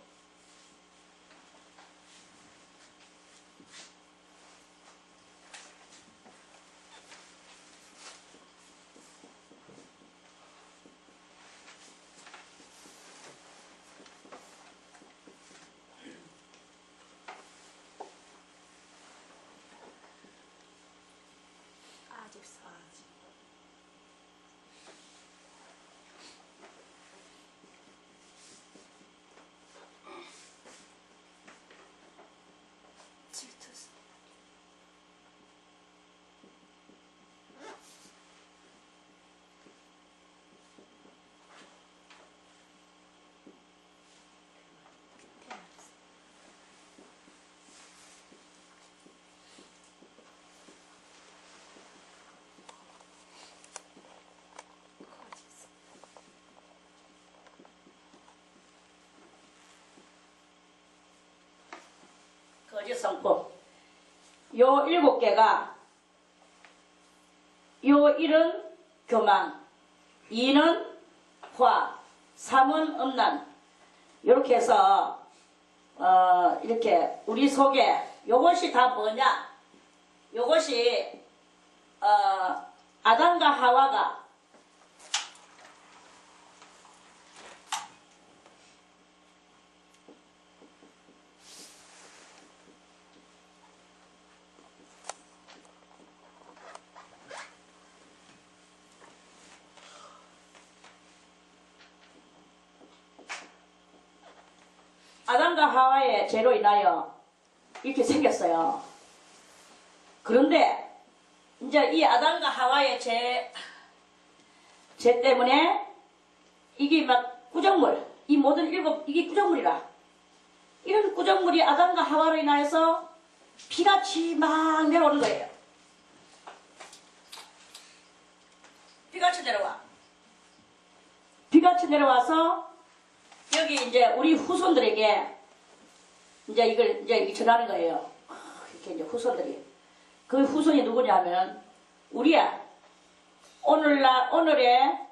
A: 거짓 성품. 요 7개가 요 1은 교만, 2는 포악, 3은 음란. 이렇게 해서 이렇게 우리 속에 요것이 다 뭐냐? 요것이 아담과 하와가 아담과 하와의 죄로 인하여 이렇게 생겼어요. 그런데 이제 이 아담과 하와의 죄 때문에 이게 막 구정물, 이 모든 이게 구정물이라. 이런 구정물이 아담과 하와로 인하여서 비같이 막 내려오는 거예요. 비같이 내려와. 비같이 내려와서 여기 이제 우리 후손들에게 이제 이걸 이제 전하는 거예요. 이렇게 이제 후손들이. 그 후손이 누구냐면 우리야. 오늘의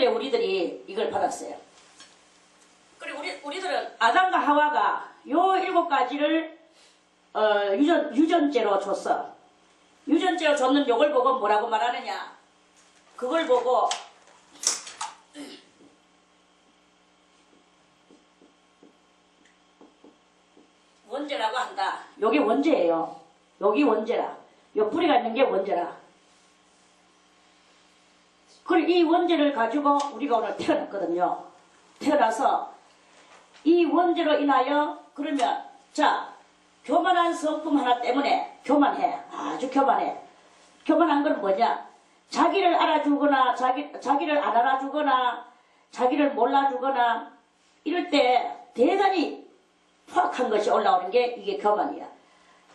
A: 우리들이 이걸 받았어요. 그리고 우리들은 아담과 하와가 요 7가지를 유전죄로 줬어. 유전자가 줬는 요걸 보고 뭐라고 말하느냐. 그걸 보고 원재라고 한다. 요게 원재예요. 여기 원재라. 요 뿌리가 있는 게 원재라. 그리고 이 원재를 가지고 우리가 오늘 태어났거든요. 태어나서 이 원재로 인하여 그러면 자 교만한 성품 하나 때문에 교만해. 아주 교만해. 교만한 건 뭐냐? 자기를 알아주거나 자기를 안 알아주거나 자기를 몰라주거나 이럴 때 대단히 포악한 것이 올라오는 게 이게 교만이야.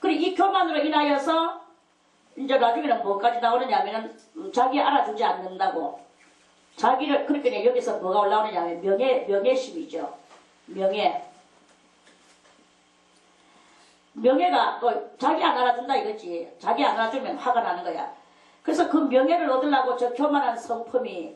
A: 그리고 이 교만으로 인하여서 이제 나중에는 뭐까지 나오느냐 하면은 자기 알아주지 않는다고. 자기를, 그러니까 여기서 뭐가 올라오느냐 하면 명예심이죠. 명예가 또 자기 안 알아준다 이거지. 자기 안 알아주면 화가 나는 거야. 그래서 그 명예를 얻으려고 저 교만한 성품이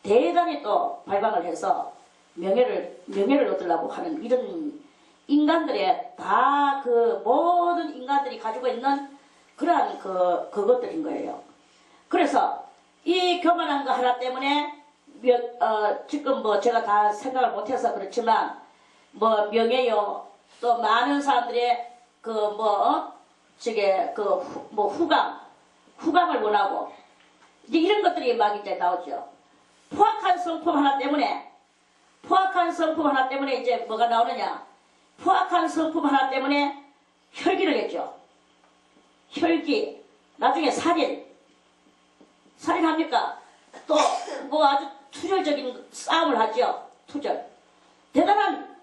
A: 대단히 또 발광을 해서 명예를 얻으려고 하는 이런 인간들의 다 그 모든 인간들이 가지고 있는 그러한 그것들인 거예요. 그래서 이 교만한 거 하나 때문에 지금 뭐 제가 다 생각을 못해서 그렇지만 뭐 명예요 또 많은 사람들의 후광을 원하고 이제 이런 것들이 막 이제 나오죠. 포악한 성품 하나 때문에 이제 뭐가 나오느냐? 포악한 성품 하나 때문에 혈기를 했죠. 혈기. 나중에 살인합니까? 또 뭐 아주 투절적인 싸움을 하죠. 투절. 대단한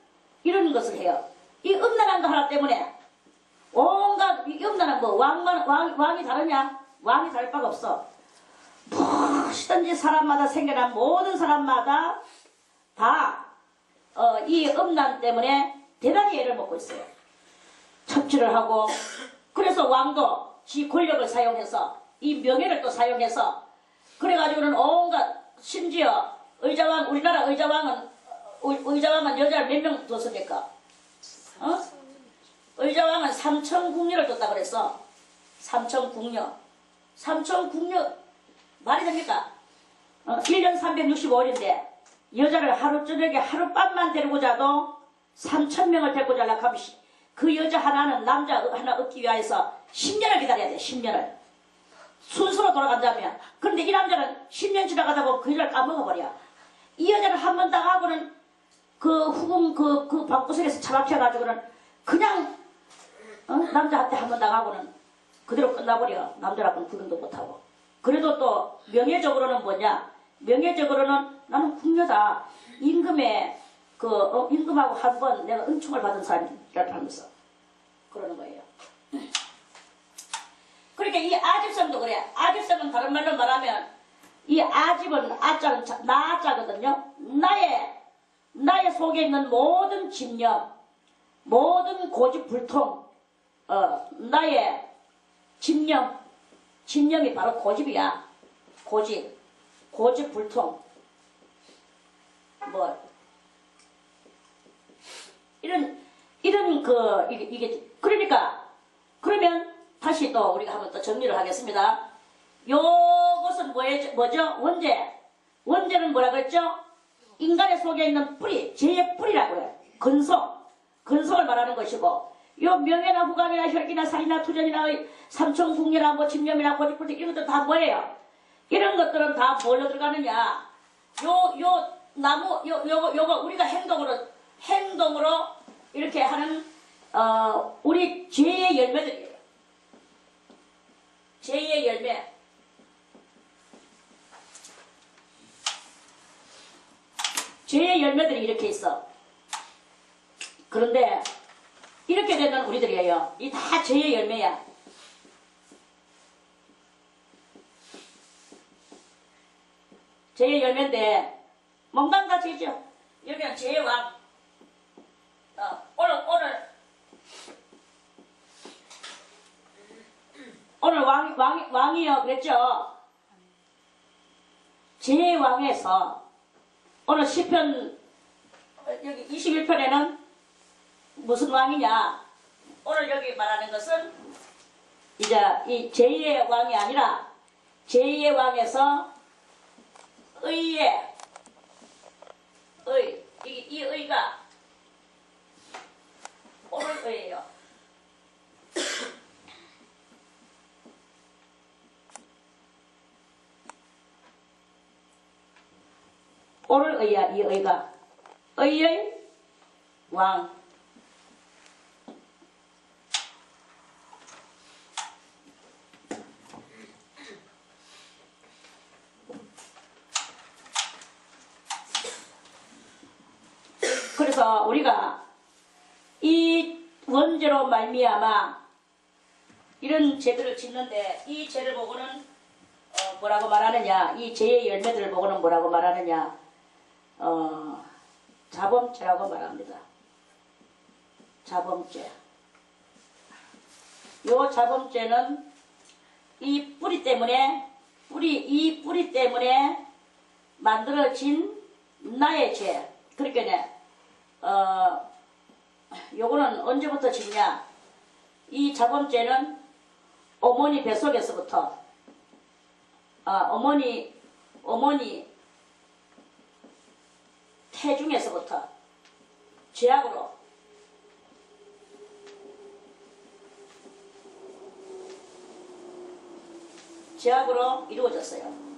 A: 이런 것을 해요. 이 음란한 거 하나 때문에 온갖 이 음란한 뭐 왕이 다르냐? 왕이 다를 바가 없어. 무엇이든지 사람마다 생겨난 모든 사람마다 다 이 음란 때문에 대단히 애를 먹고 있어요. 첩지를 하고 그래서 왕도 지 권력을 사용해서 이 명예를 또 사용해서 그래가지고는 온갖 심지어 우리나라 의자왕은 여자를 몇 명 뒀습니까? 의자왕은 삼천궁녀를 뒀다 그랬어. 삼천궁녀 말이 됩니까? 1년 365일인데 여자를 저녁에 하룻밤만 데리고 자도 3,000명을 데리고 자려고 하면 그 여자 하나는 남자 하나 얻기 위해서 10년을 기다려야 돼. 10년을 순서로 돌아간다면. 그런데 이 남자는 10년 지나가다 보면 그 여자를 까먹어버려. 이 여자를 한 번 당하고는 그 방구석에서 처박혀가지고는 그냥 남자한테 한 번 당하고는 그대로 끝나버려. 남자라고는 구경도 못하고. 그래도 또 명예적으로는 뭐냐? 명예적으로는 나는 궁녀다. 임금하고 한 번 내가 은총을 받은 사람이라고 하면서 그러는 거예요. 그러니까 이 아집성도 그래. 아집성은 다른 말로 말하면 이 아집은 아자는 나자거든요. 나의 속에 있는 모든 집념, 모든 고집불통, 나의 집념이 바로 고집이야. 고집불통. 뭐 이게 그러니까 그러면 다시 또 우리가 한번 또 정리를 하겠습니다. 요것은 뭐죠? 원죄는 뭐라 그랬죠? 인간의 속에 있는 뿌리, 죄의 뿌리라고 해요. 근성을 말하는 것이고, 요 명예나 후관이나 혈기나 살이나 투전이나 삼천궁녀나 뭐 집념이나 고집불통 이런 것들 다 뭐예요? 이런 것들은 다 뭘로 들어가느냐? 요거 우리가 행동으로 이렇게 하는 우리 죄의 열매들이에요. 죄의 열매. 죄의 열매들이 이렇게 있어. 그런데 이렇게 되는 우리들이에요. 이 다 죄의 열매야. 죄의 열매인데 몽땅 다 죄죠. 여기는 죄의 왕. 오늘 왕이요 그랬죠. 죄의 왕에서 오늘 시편 여기 21편에는 무슨 왕이냐? 오늘 여기 말하는 것은 이제 이 제2의 왕이 아니라 제2의 왕에서 의의 이 의가 오를 의예요. 오를 의야. 이 의가 의의 왕. 그래서 우리가 이 원죄로 말미암아 이런 죄들을 짓는데 이 죄를 보고는 뭐라고 말하느냐, 이 죄의 열매들을 보고는 뭐라고 말하느냐, 자범죄라고 말합니다. 자범죄. 요 자범죄는 이 뿌리 때문에 만들어진 나의 죄. 그러니까 요거는 언제부터 짓냐? 이 자범죄는 어머니 뱃속에서부터 어머니 태중에서부터 죄악으로 이루어졌어요.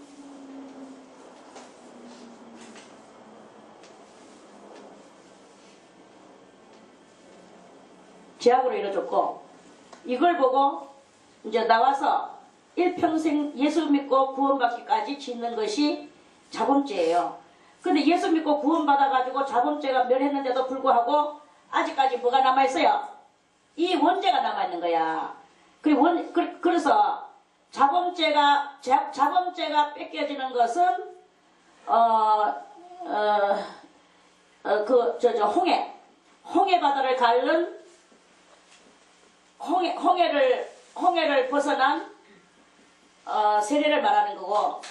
A: 죄악으로 이루어졌고, 이걸 보고 이제 나와서 일평생 예수 믿고 구원받기까지 짓는 것이 자범죄예요. 근데 예수 믿고 구원받아가지고 자범죄가 멸했는데도 불구하고 아직까지 뭐가 남아있어요? 이 원죄가 남아있는 거야. 그래서 자범죄가 뺏겨지는 것은 홍해 바다를 가른 홍해를 벗어난 세례를 말하는 거고,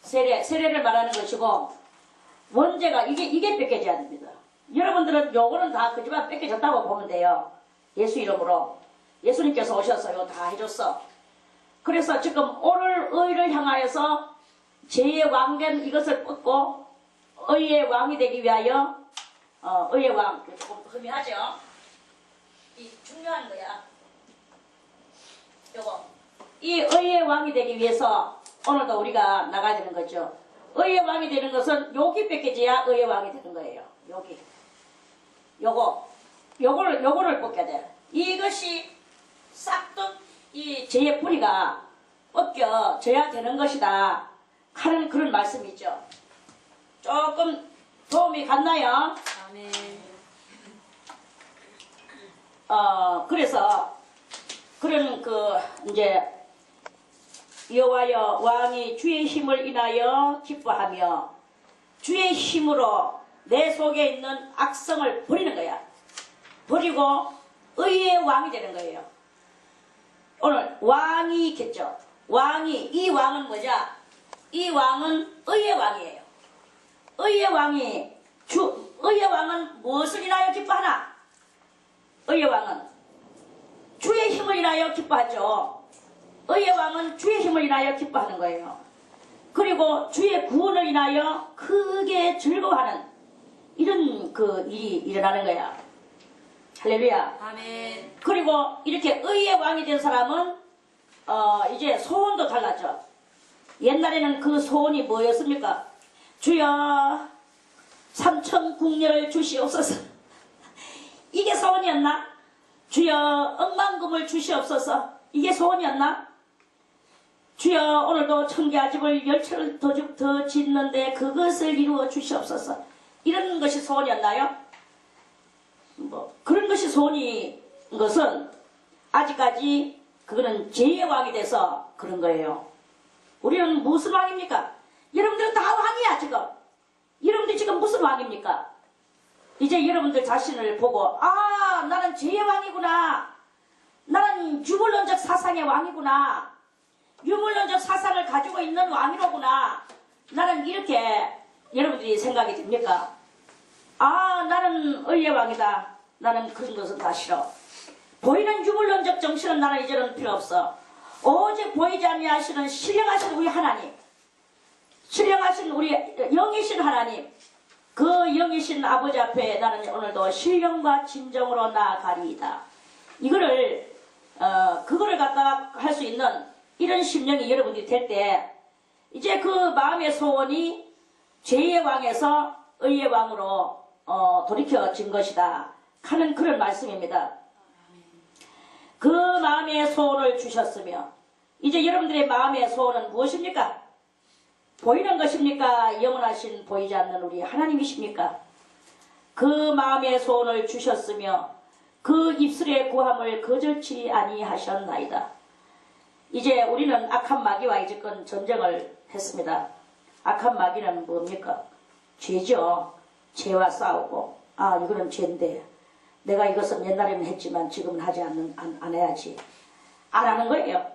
A: 세례를 말하는 것이고, 원죄가 이게 뺏겨져야 됩니다. 여러분들은 요거는 다 그지만 뺏겨졌다고 보면 돼요. 예수 이름으로 예수님께서 오셔서 다 해줬어. 그래서 지금 오늘 의를 향하여서 제2의 왕된 이것을 뻗고 의의 왕이 되기 위하여 의의 왕, 조금 흠이하죠? 이 중요한 거야. 이 의의 왕이 되기 위해서 오늘도 우리가 나가야 되는 거죠. 의의 왕이 되는 것은 여기 뺏겨져야 의의 왕이 되는 거예요. 여기. 요거를 뽑게 돼. 이것이 싹둑 이 죄의 뿌리가 벗겨져야 되는 것이다 하는 그런 말씀이죠. 조금 도움이 갔나요?
B: 아멘.
A: 그래서 그런 이제 여호와여 왕이 주의 힘을 인하여 기뻐하며 주의 힘으로 내 속에 있는 악성을 버리는 거야. 버리고 의의 왕이 되는 거예요. 오늘 왕이 있겠죠. 이 왕은 뭐죠? 이 왕은 의의 왕이에요. 의의 왕은 무엇을 인하여 기뻐하나? 의의 왕은 주의 힘을 인하여 기뻐하죠. 의의 왕은 주의 힘을 인하여 기뻐하는 거예요. 그리고 주의 구원을 인하여 크게 즐거워하는 이런 일이 일어나는 거야. 할렐루야.
B: 아멘.
A: 그리고 이렇게 의의 왕이 된 사람은 이제 소원도 달라져. 옛날에는 그 소원이 뭐였습니까? 주여 삼천궁녀를 주시옵소서. 이게 소원이었나? 주여 억만금을 주시옵소서. 이게 소원이었나? 주여 오늘도 청계아집을 10채를 더 짓는데 그것을 이루어 주시옵소서. 이런 것이 소원이었나요? 그런 것이 소원인 것은 아직까지 그거는 죄의 왕이 돼서 그런 거예요. 우리는 무슨 왕입니까? 여러분들은 다 왕이야 지금. 여러분들 지금 무슨 왕입니까? 이제 여러분들 자신을 보고 나는 죄의 왕이구나. 나는 유물론적 사상의 왕이구나. 유물론적 사상을 가지고 있는 왕이로구나. 나는 이렇게 여러분들이 생각이 됩니까? 나는 의의 왕이다. 나는 그런 것은 다 싫어. 보이는 유물론적 정신은 나는 이제는 필요 없어. 오직 보이지 아니하시는 신령하신 우리 하나님, 신령하신 우리 영이신 하나님, 그 영이신 아버지 앞에 나는 오늘도 신령과 진정으로 나아가리이다. 이거를 그거를 갖다가 할 수 있는 이런 심령이 여러분들이 될 때 이제 그 마음의 소원이 죄의 왕에서 의의 왕으로 돌이켜진 것이다 하는 그런 말씀입니다. 그 마음의 소원을 주셨으며 이제 여러분들의 마음의 소원은 무엇입니까? 보이는 것입니까? 영원하신 보이지 않는 우리 하나님이십니까? 그 마음의 소원을 주셨으며 그 입술의 구함을 거절치 아니하셨나이다. 이제 우리는 악한 마귀와 이제껏 전쟁을 했습니다. 악한 마귀는 뭡니까? 죄죠. 죄와 싸우고 이거는 죄인데 내가 이것은 옛날에는 했지만 지금은 하지 안 해야지. 안 하는 거예요.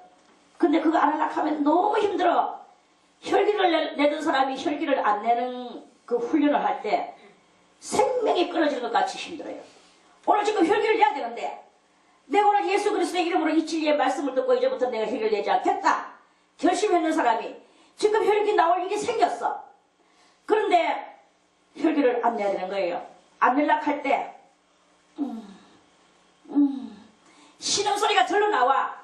A: 근데 그거 안 하려고 하면 너무 힘들어. 혈기를 내던 사람이 혈기를 안 내는 그 훈련을 할 때 생명이 끊어지는 것 같이 힘들어요. 오늘 지금 혈기를 내야 되는데 내가 오늘 예수 그리스도의 이름으로 이 진리의 말씀을 듣고 이제부터 내가 혈기를 내지 않겠다 결심했는 사람이 지금 혈기 나올 일이 생겼어. 그런데 혈기를 안 내야 되는 거예요. 안 내려고 할 때 신음소리가 절로 나와.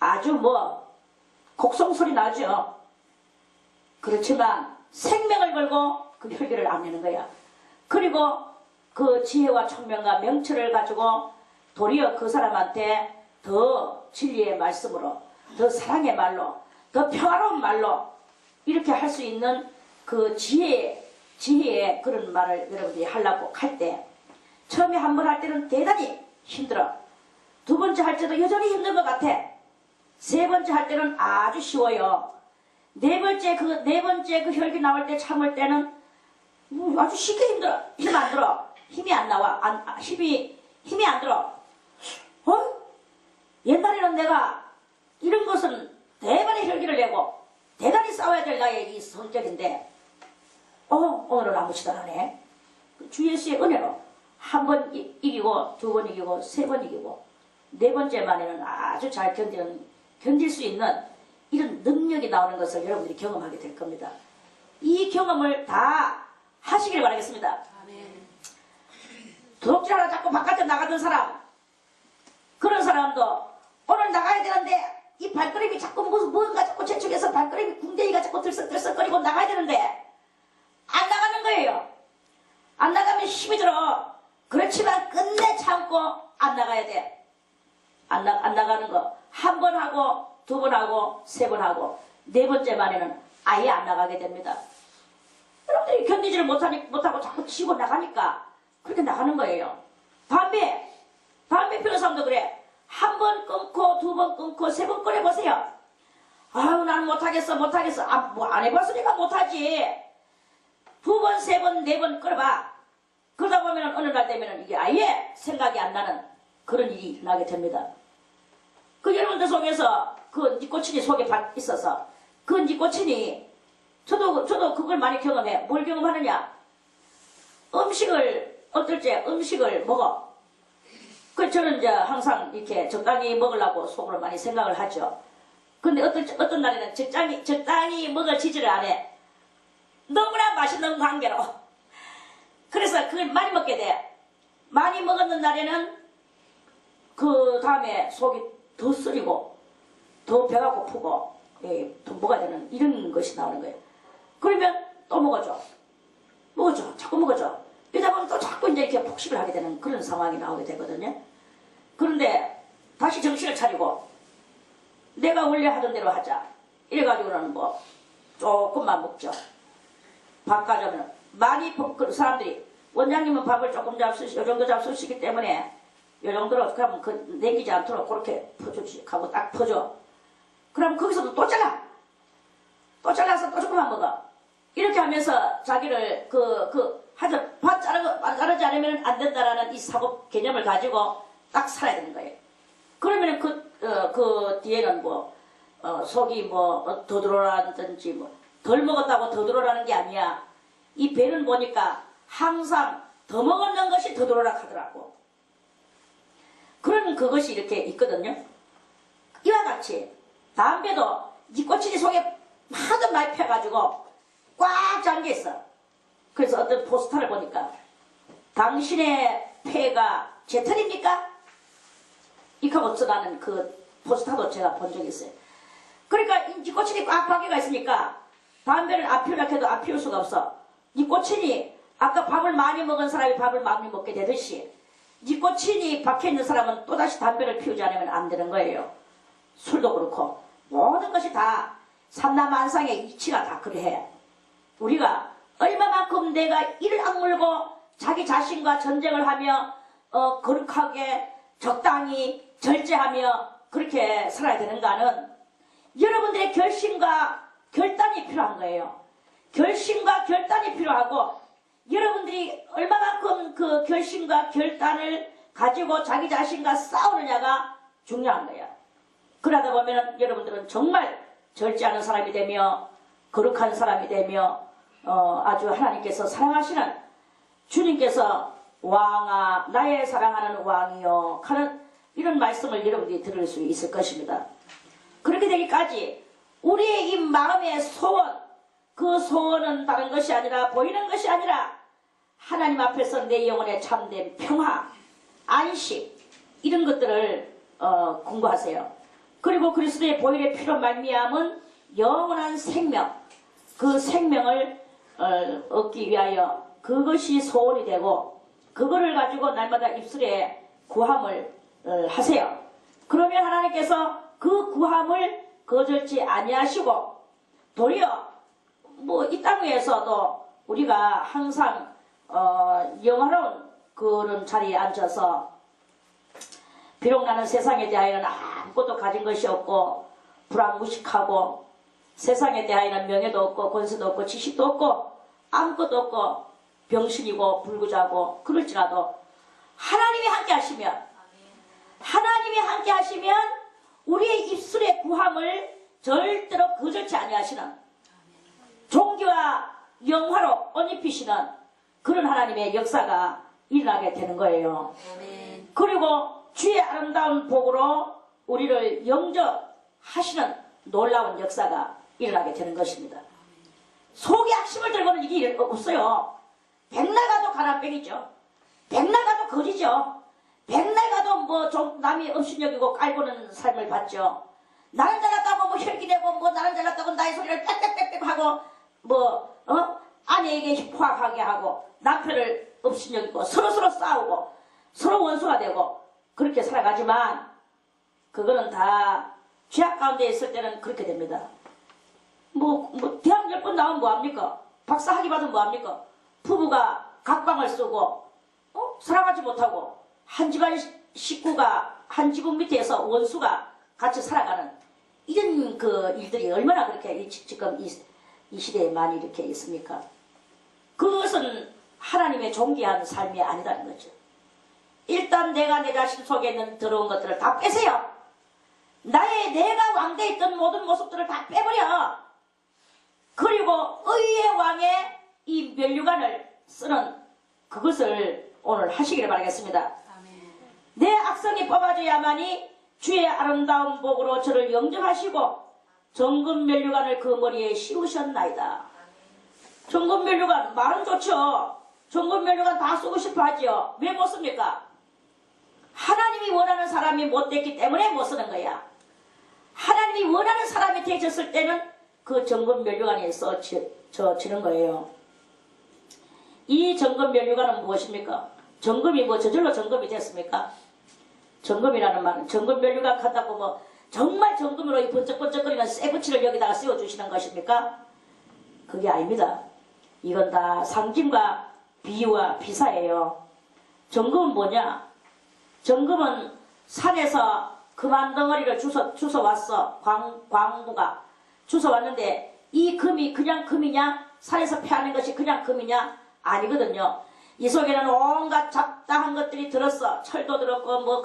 A: 아주 곡성소리 나죠. 그렇지만 생명을 걸고 그 혈기를 안 내는 거야. 그리고 그 지혜와 총명과 명철을 가지고 도리어 그 사람한테 더 진리의 말씀으로, 더 사랑의 말로, 더 평화로운 말로 이렇게 할 수 있는 그 지혜의 그런 말을 여러분들이 하려고 할 때 처음에 한 번 할 때는 대단히 힘들어. 두 번째 할 때도 여전히 힘든 것 같아. 세 번째 할 때는 아주 쉬워요. 네 번째 그 혈기 나올 때 참을 때는 아주 쉽게 힘들어. 힘 안 들어. 힘이 안 나와. 힘이 안 들어. 옛날에는 내가 이런 것은 대단히 혈기를 내고 대단히 싸워야 될 나의 이 성격인데 오늘은 아무것도 안 하네. 주 예수의 은혜로 한 번 이기고 두 번 이기고 세 번 이기고 네 번째만에는 아주 잘 견딜 수 있는 이런 능력이 나오는 것을 여러분들이 경험하게 될 겁니다. 이 경험을 다 하시길 바라겠습니다. 도둑질 하나 자꾸 바깥에 나가던 사람, 그런 사람도 오늘 나가야 되는데 이 발걸음이 자꾸 뭔가 자꾸 재촉해서 발걸음이 궁뎅이가 자꾸 들썩들썩거리고 나가야 되는데 안 나가는 거예요. 안 나가면 힘이 들어. 그렇지만 끝내 참고 안 나가야 돼. 안 나가는 거 한 번 하고 두 번 하고 세 번 하고 네 번째 만에는 아예 안 나가게 됩니다. 여러분들이 견디지를 못하고 자꾸 치고 나가니까 그렇게 나가는 거예요. 담배 피우는 사람도 그래. 한 번 끊고 두 번 끊고 세 번 끊어보세요. 아유 나는 못하겠어. 안 해봤으니까 못하지. 두 번, 세 번, 네 번 끊어봐. 그러다 보면 어느 날 되면 이게 아예 생각이 안 나는 그런 일이 일어나게 됩니다. 그 여러분들 속에서 그 니코틴이 속에 있어서 그 니코틴이 저도 그걸 많이 경험해. 뭘 경험하느냐? 어떨 때 음식을 먹어. 저는 이제 항상 이렇게 적당히 먹으려고 속으로 많이 생각을 하죠. 근데 어떤 날에는 적당히 먹을 지지를 안 해. 너무나 맛있는 관계로. 그래서 그걸 많이 먹게 돼. 많이 먹었는 날에는 그 다음에 속이 더 쓰리고 더 배가 고프고 더 먹어야 되는 이런 것이 나오는 거예요. 그러면 또 먹어줘. 자꾸 먹어줘. 이러다 보면 또 자꾸 이제 이렇게 폭식을 하게 되는 그런 상황이 나오게 되거든요. 그런데 다시 정신을 차리고 내가 원래 하던 대로 하자. 이래가지고는 조금만 먹죠. 밥 가져오면 많이 사람들이 원장님은 밥을 조금 요 정도 잡수시기 때문에 요 정도로 그러면 내기지 않도록 그렇게 퍼주지 하고 딱 퍼줘. 그럼 거기서도 또 잘라서 또 조금만 먹어. 이렇게 하면서 자기를 밥 자르지 않으면 안 된다라는 이 사고 개념을 가지고 딱 살아야 되는 거예요. 그러면 그 뒤에는 속이 더 들어라든지 덜 먹었다고 더 들어라는 게 아니야. 이 배는 보니까 항상 더 먹는 것이 더 들어오라 하더라고. 그런 그것이 이렇게 있거든요. 이와 같이 담배도 이 꼬치지 속에 하도 많이 펴가지고 꽉 잠겨있어. 그래서 어떤 포스터를 보니까 당신의 폐가 제 털입니까? 이렇게 어쩌라는 그 포스터도 제가 본 적이 있어요. 그러니까 이 꼬치니 꽉 박혀가 있으니까 담배를 안 피우라 해도 안 피울 수가 없어. 이 꼬치니 아까 밥을 많이 먹은 사람이 밥을 많이 먹게 되듯이 이 꼬치니 박혀있는 사람은 또다시 담배를 피우지 않으면 안 되는 거예요. 술도 그렇고 모든 것이 다 삼라만상의 이치가 다 그래. 우리가 얼마만큼 내가 이를 악물고 자기 자신과 전쟁을 하며 거룩하게 적당히 절제하며 그렇게 살아야 되는가는 여러분들의 결심과 결단이 필요한 거예요. 결심과 결단이 필요하고 여러분들이 얼마만큼 그 결심과 결단을 가지고 자기 자신과 싸우느냐가 중요한 거예요. 그러다 보면 여러분들은 정말 절제하는 사람이 되며 거룩한 사람이 되며 아주 하나님께서 사랑하시는 주님께서 왕아 나의 사랑하는 왕이요 하는 이런 말씀을 여러분들이 들을 수 있을 것입니다. 그렇게 되기까지 우리의 이 마음의 소원, 그 소원은 다른 것이 아니라 보이는 것이 아니라 하나님 앞에서 내 영혼의 참된 평화, 안식 이런 것들을 공부하세요. 그리고 그리스도의 보혈의 피로 말미암은 영원한 생명, 그 생명을 얻기 위하여 그것이 소원이 되고 그거를 가지고 날마다 입술에 구함을 하세요. 그러면 하나님께서 그 구함을 거절치 아니하시고 도리어 뭐 이 땅 위에서도 우리가 항상 영화로운 그런 자리에 앉아서 비록 나는 세상에 대하여는 아무것도 가진 것이 없고 불황무식하고 세상에 대하여는 명예도 없고 권세도 없고 지식도 없고 아무것도 없고 병신이고 불구자고 그럴지라도 하나님이 함께 하시면 우리의 입술의 구함을 절대로 거절치 아니하시는 종기와 영화로 옷 입히시는 그런 하나님의 역사가 일어나게 되는 거예요. 그리고 주의 아름다운 복으로 우리를 영접하시는 놀라운 역사가 일어나게 되는 것입니다. 속이 악심을 들고는 이게 없어요. 백날 가도 가난뱅이죠. 백날 가도 거지죠. 백날 가도 뭐 좀 남이 업신여기고 깔보는 삶을 봤죠. 나는 잘났다고 뭐 혈기내고 뭐 나는 잘났다고 나의 소리를 빽빽빽빽 하고 뭐 아내에게 포악하게 하고 남편을 업신여기고 서로 싸우고 서로 원수가 되고 그렇게 살아가지만 그거는 다 죄악 가운데 있을 때는 그렇게 됩니다. 뭐 대학 10번 나오면 뭐합니까? 박사 학위 받으면 뭐합니까? 부부가 각방을 쓰고 사랑하지 못하고 한 집안 식구가 한 지붕 밑에서 원수가 같이 살아가는 이런 그 일들이 얼마나 그렇게 지금 이 시대에 많이 이렇게 있습니까? 그것은 하나님의 존귀한 삶이 아니다는 거죠. 일단 내가 내 자신 속에 있는 더러운 것들을 다 빼세요. 내가 왕대에 있던 모든 모습들을 다 빼버려. 그리고 의의 왕의 이 면류관을 쓰는 그것을 오늘 하시기를 바라겠습니다. 내 악성이 뽑아져야만이 주의 아름다운 복으로 저를 영접하시고 정금 면류관을 그 머리에 씌우셨나이다. 정금 면류관 말은 좋죠. 정금 면류관 다 쓰고 싶어 하지요. 왜 못 씁니까? 하나님이 원하는 사람이 못 됐기 때문에 못 쓰는 거야. 하나님이 원하는 사람이 되셨을 때는 그 정금 면류관에 써지는 거예요. 이 정금 면류관은 무엇입니까? 정금이 뭐 저절로 정금이 됐습니까? 정금이라는 말은 정금 면류관 한다고 뭐 정말 정금으로 이 번쩍번쩍거리는 쇠붙이를 여기다가 씌워주시는 것입니까? 그게 아닙니다. 이건 다 상징과 비유와 비사예요. 정금은 뭐냐? 정금은 산에서 금 한 덩어리를 주워왔어. 광부가 주워왔는데 이 금이 그냥 금이냐? 산에서 패하는 것이 그냥 금이냐? 아니거든요. 이 속에는 온갖 잡다한 것들이 들었어. 철도 들었고 뭐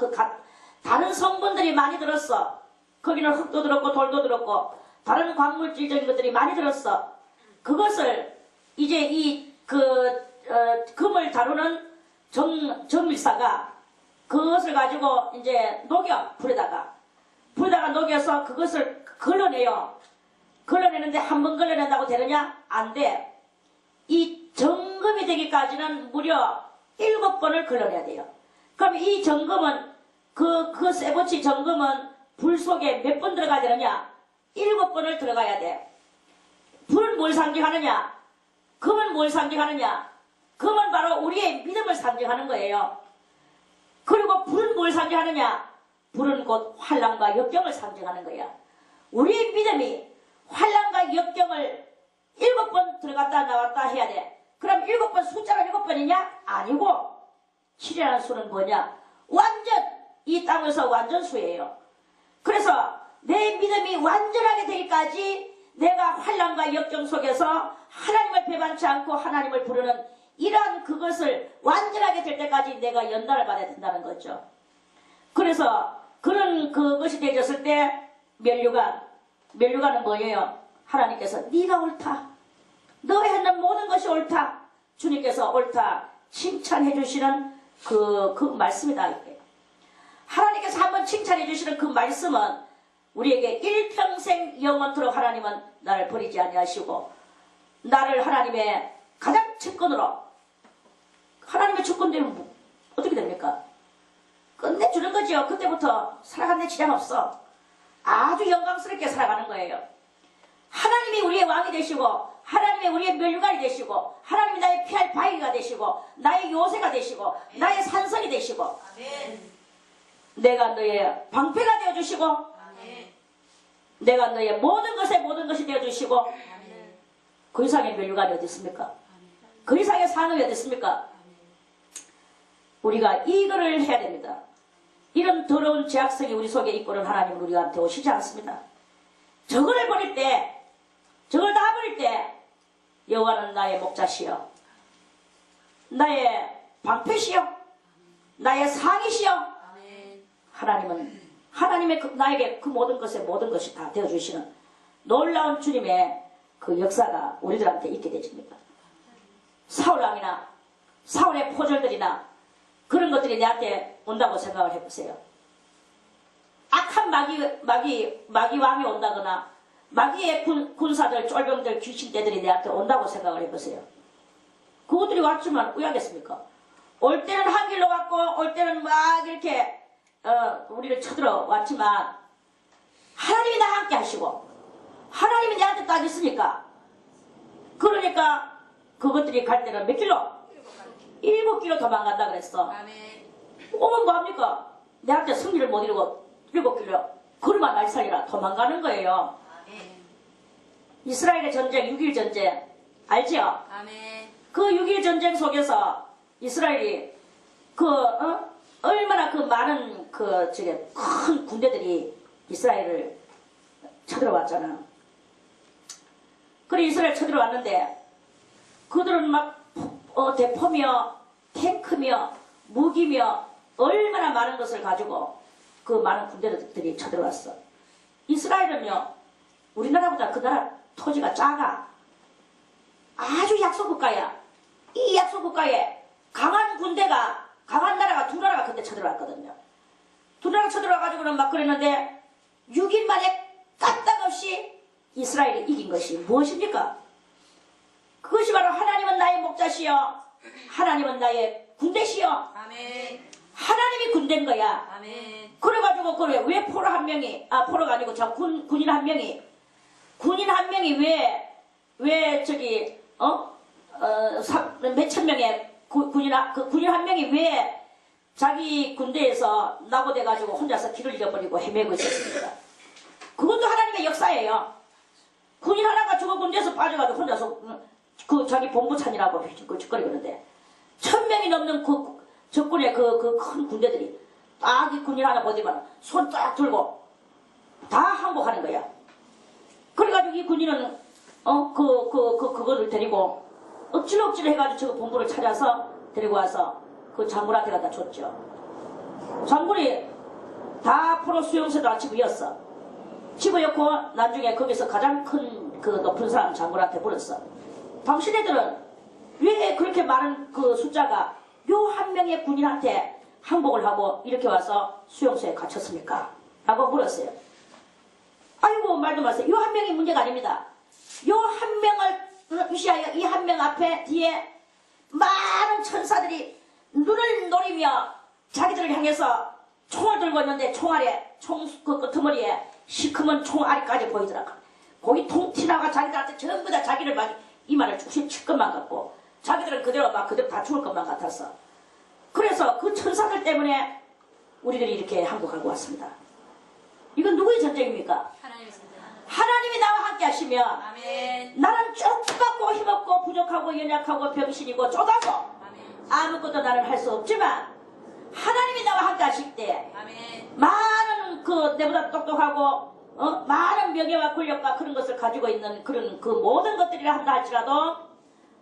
A: 다른 성분들이 많이 들었어. 거기는 흙도 들었고 돌도 들었고 다른 광물질적인 것들이 많이 들었어. 그것을 이제 금을 다루는 정밀사가 그것을 가지고 이제 녹여 불에다가 녹여서 그것을 걸러내요. 걸러내는데 한 번 걸러낸다고 되느냐? 안 돼. 이 정금이 되기까지는 무려 7번을 걸러내야 돼요. 그럼 이 정금은 그 쇠붙이 정금은 불 속에 몇 번 들어가야 되느냐? 7번을 들어가야 돼. 불은 뭘 상징하느냐? 금은 뭘 상징하느냐? 금은 바로 우리의 믿음을 상징하는 거예요. 그리고 불은 뭘 상징하느냐? 불은 곧 환난과 역경을 상징하는 거야. 우리의 믿음이 환난과 역경을 7번 들어갔다 나왔다 해야 돼. 그럼 7번 숫자가 7번이냐? 아니고 7이라는 수는 뭐냐? 완전 이 땅에서 완전수예요. 그래서 내 믿음이 완전하게 되기까지 내가 환난과 역경 속에서 하나님을 배반치 않고 하나님을 부르는 이러한 그것을 완전하게 될 때까지 내가 연단을 받아야 된다는 거죠. 그래서 그런 그것이 되어졌을 때 면류관은 뭐예요? 하나님께서 네가 옳다. 너 했는 모든 것이 옳다. 주님께서 옳다 칭찬해 주시는 그 말씀이다. 이게. 하나님께서 한번 칭찬해 주시는 그 말씀은 우리에게 일평생 영원토록 하나님은 나를 버리지 아니하시고 나를 하나님의 가장 측근으로 하나님의 측근되면 어떻게 됩니까? 끝내주는 거죠. 그때부터 살아가는 데 지장 없어. 아주 영광스럽게 살아가는 거예요. 하나님이 우리의 왕이 되시고 하나님이 우리의 면류관이 되시고 하나님이 나의 피할 바위가 되시고 나의 요새가 되시고 나의 산성이 되시고 아멘. 내가 너의 방패가 되어주시고 아멘. 내가 너의 모든 것이 되어주시고 아멘. 그 이상의 면류관이 어디 있습니까? 아멘. 그 이상의 상업이 어디 있습니까? 아멘. 우리가 이거를 해야 됩니다. 이런 더러운 죄악성이 우리 속에 있고는 하나님은 우리한테 오시지 않습니다. 저거를 버릴 때, 저걸 다 버릴 때 여호와는 나의 목자시여, 나의 방패시여, 나의 상이시여. 하나님은 나에게 그 모든 것이 다 되어주시는 놀라운 주님의 그 역사가 우리들한테 있게 되집니다. 사울왕이나 사울의 포졸들이나 그런 것들이 내한테 온다고 생각을 해보세요. 악한 마귀 왕이 온다거나 마귀의 군사들, 쫄병들, 귀신떼들이 내한테 온다고 생각을 해보세요. 그것들이 왔지만 왜하겠습니까? 올 때는 한 길로 왔고 올 때는 막 이렇게 우리를 쳐들어 왔지만 하나님이 나와 함께 하시고 하나님이 내한테 딱 있으니까 그러니까 그것들이 갈 때는 몇 길로? 7길로 도망간다 그랬어. 오면 뭐합니까? 내한테 승리를 못 이루고 7길로 그러면 날 살리라 도망가는 거예요. 이스라엘의 전쟁 6.1 전쟁 알죠? 그 6.1 전쟁 속에서 이스라엘이 얼마나 그 많은 큰 군대들이 이스라엘을 쳐들어왔잖아. 그래 이스라엘 쳐들어왔는데 그들은 막 대포며 탱크며 무기며 얼마나 많은 것을 가지고 그 많은 군대들이 쳐들어왔어. 이스라엘은요 우리나라보다 그 나라 토지가 작아. 아주 약소국가야. 이 약소국가에 강한 나라가 두 나라가 그때 쳐들어왔거든요. 두 나라가 쳐들어와가지고는 막 그랬는데 6일 만에 까딱없이 이스라엘이 이긴 것이 무엇입니까? 그것이 바로 하나님은 나의 목자시여 하나님은 나의 군대시여 아멘. 하나님이 군대인 거야. 아멘. 그래가지고 그래 왜 포로 한 명이 포로가 아니고 군인 한 명이 왜 저기 몇천 명의 군인 한 명이 왜 자기 군대에서 낙오돼가지고 혼자서 길을 잃어버리고 헤매고 있었습니다. 그것도 하나님의 역사예요. 군인 하나가 저거 군대에서 빠져가지고 혼자서 자기 본부 찾으라고 휘짓거리는데 1000명이 넘는 적군의 그 큰 군대들이 딱 이 군인 하나 보지만 손 딱 들고 다 항복하는 거야. 그래가지고 이 군인은 그거를 데리고 억지로 해가지고 저 본부를 찾아서 데리고 와서 그 장군한테 갖다 줬죠. 장군이 다 포로 수용소에다 집어였어. 집어였고 나중에 거기서 가장 큰 그 높은 사람 장군한테 물었어. 당신네들은 왜 그렇게 많은 그 숫자가 요 한 명의 군인한테 항복을 하고 이렇게 와서 수용소에 갇혔습니까? 라고 물었어요. 아이고 말도 마세요. 요 한 명이 문제가 아닙니다. 요 한 명을 무시하여 이 한 명 앞에 뒤에 많은 천사들이 눈을 노리며 자기들을 향해서 총을 들고 있는데 총알에 그 끄트머리에 시커먼 총알까지 보이더라고. 거기 통 튀나가 자기들한테 전부 다 자기를 막 이마를 쭉 칠 것만 같고 자기들은 그대로 다 죽을 것만 같았어. 그래서 그 천사들 때문에 우리들이 이렇게 한국하고 왔습니다. 이건 누구의 전쟁입니까?
B: 하나님의 전쟁.
A: 하나님이 나와 함께 하시면
B: 아멘.
A: 나는 쫓갖고 힘없고 부족하고 연약하고 병신이고 좁아서
B: 아멘.
A: 아무것도 나는 할 수 없지만 하나님이 나와 함께 하실 때
B: 아멘.
A: 많은 내보다 똑똑하고 많은 명예와 권력과 그런 것을 가지고 있는 그런 그 모든 것들이라 한다 할지라도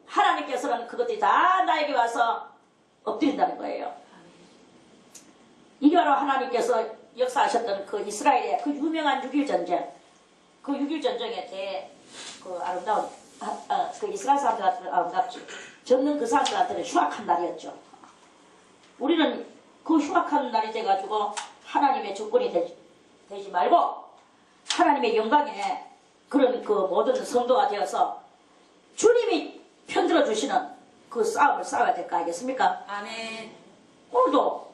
A: 하나님께서는 그것들이 다 나에게 와서 엎드린다는 거예요. 이게 바로 하나님께서 역사하셨던 그 이스라엘의 그 유명한 6.1 전쟁, 그 6.1 전쟁에 대해 그 아름다운 그 이스라엘 사람들한테는 아름답지, 전는 그 사람들한테는 흉악한 날이었죠. 우리는 그 흉악한 날이 돼가지고 하나님의 조건이 되지 말고 하나님의 영광에 그런 그 모든 성도가 되어서 주님이 편들어 주시는 그 싸움을 싸워야 될 거 아니겠습니까?
B: 아멘.
A: 오늘도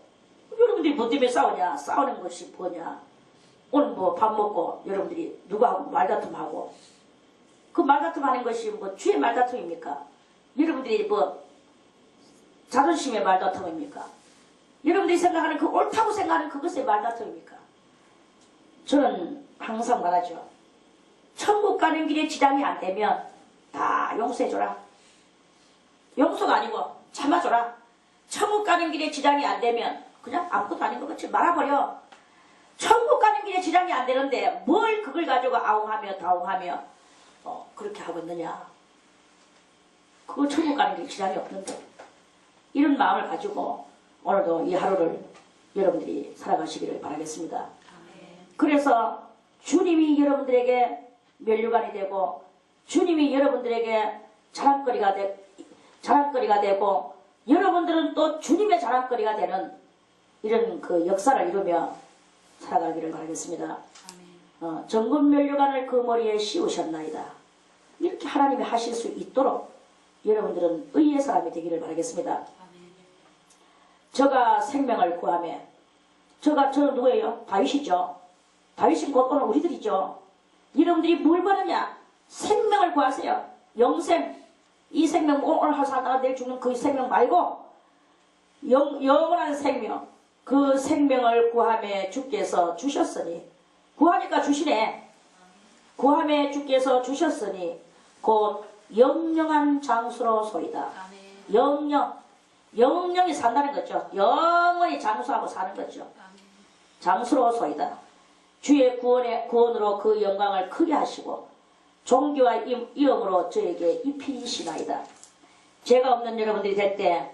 A: 여러분들이 뭐 때문에 싸우냐? 싸우는 것이 뭐냐? 오늘 뭐 밥 먹고 여러분들이 누구하고 말다툼하고 그 말다툼하는 것이 뭐 주의 말다툼입니까? 여러분들이 뭐 자존심의 말다툼입니까? 여러분들이 생각하는 그 옳다고 생각하는 그것의 말다툼입니까? 저는 항상 말하죠. 천국 가는 길에 지장이 안 되면 다 용서해줘라. 용서가 아니고 참아줘라. 천국 가는 길에 지장이 안 되면 그냥 아무것도 아닌 것 같이 말아버려. 천국 가는 길에 지장이 안 되는데 뭘 그걸 가지고 아웅하며 다웅하며 그렇게 하고 있느냐. 그거 천국 가는 길에 지장이 없는데. 이런 마음을 가지고 오늘도 이 하루를 여러분들이 살아가시기를 바라겠습니다. 그래서 주님이 여러분들에게 면류관이 되고 주님이 여러분들에게 자랑거리가 되고 여러분들은 또 주님의 자랑거리가 되는 이런 그 역사를 이루며 살아가기를 바라겠습니다. 정금 면류관을 그 머리에 씌우셨나이다. 이렇게 하나님이 하실 수 있도록 여러분들은 의의 사람이 되기를 바라겠습니다. 저가 생명을 구하며 저는 누구예요? 다윗이죠. 다윗이 곧 오늘 우리들이죠. 여러분들이 뭘 버느냐? 생명을 구하세요. 영생. 이 생명 오늘 살다가 내일 죽는 그 생명 말고 영원한 생명. 그 생명을 구하며 주께서 주셨으니 구하니까 주시네. 구하며 주께서 주셨으니 곧 영영한 장수로 소이다. 영영이 산다는 거죠. 영원히 장수하고 사는 거죠. 장수로 소이다. 주의 구원으로 그 영광을 크게 하시고 종교와 이음으로 저에게 입히시나이다. 죄가 없는 여러분들이 될 때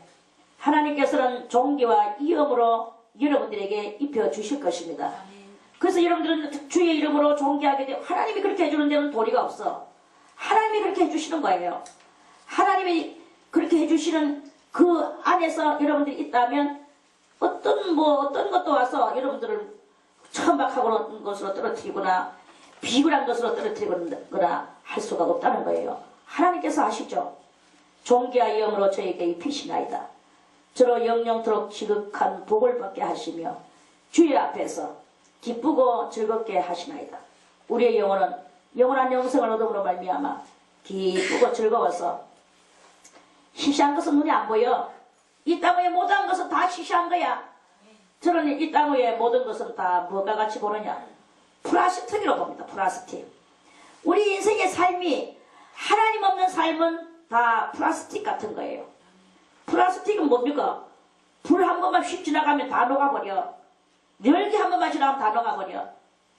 A: 하나님께서는 종교와 이음으로 여러분들에게 입혀주실 것입니다. 그래서 여러분들은 주의 이름으로 존귀하게 되고 하나님이 그렇게 해주는 데는 도리가 없어. 하나님이 그렇게 해주시는 거예요. 하나님이 그렇게 해주시는 그 안에서 여러분들이 있다면 어떤 것도 와서 여러분들을 천박하고 것으로 떨어뜨리거나 비굴한 것으로 떨어뜨리거나 할 수가 없다는 거예요. 하나님께서 하시죠. 존귀와 영으로 저에게 입히시나이다. 저로 영영토록 지극한 복을 받게 하시며 주의 앞에서 기쁘고 즐겁게 하시나이다. 우리의 영혼은 영원한 영생을 얻음으로 말미암아 기쁘고 즐거워서 시시한 것은 눈에 안 보여. 이 땅 위의 모든 것은 다 시시한 거야. 저는 이 땅 위의 모든 것은 다 뭐가 같이 보느냐? 플라스틱으로 봅니다. 플라스틱. 우리 인생의 삶이 하나님 없는 삶은 다 플라스틱 같은 거예요. 플라스틱은 뭡니까? 불 한 번만 휙 지나가면 다 녹아버려. 열기 한 번만 지나가면 다 녹아버려.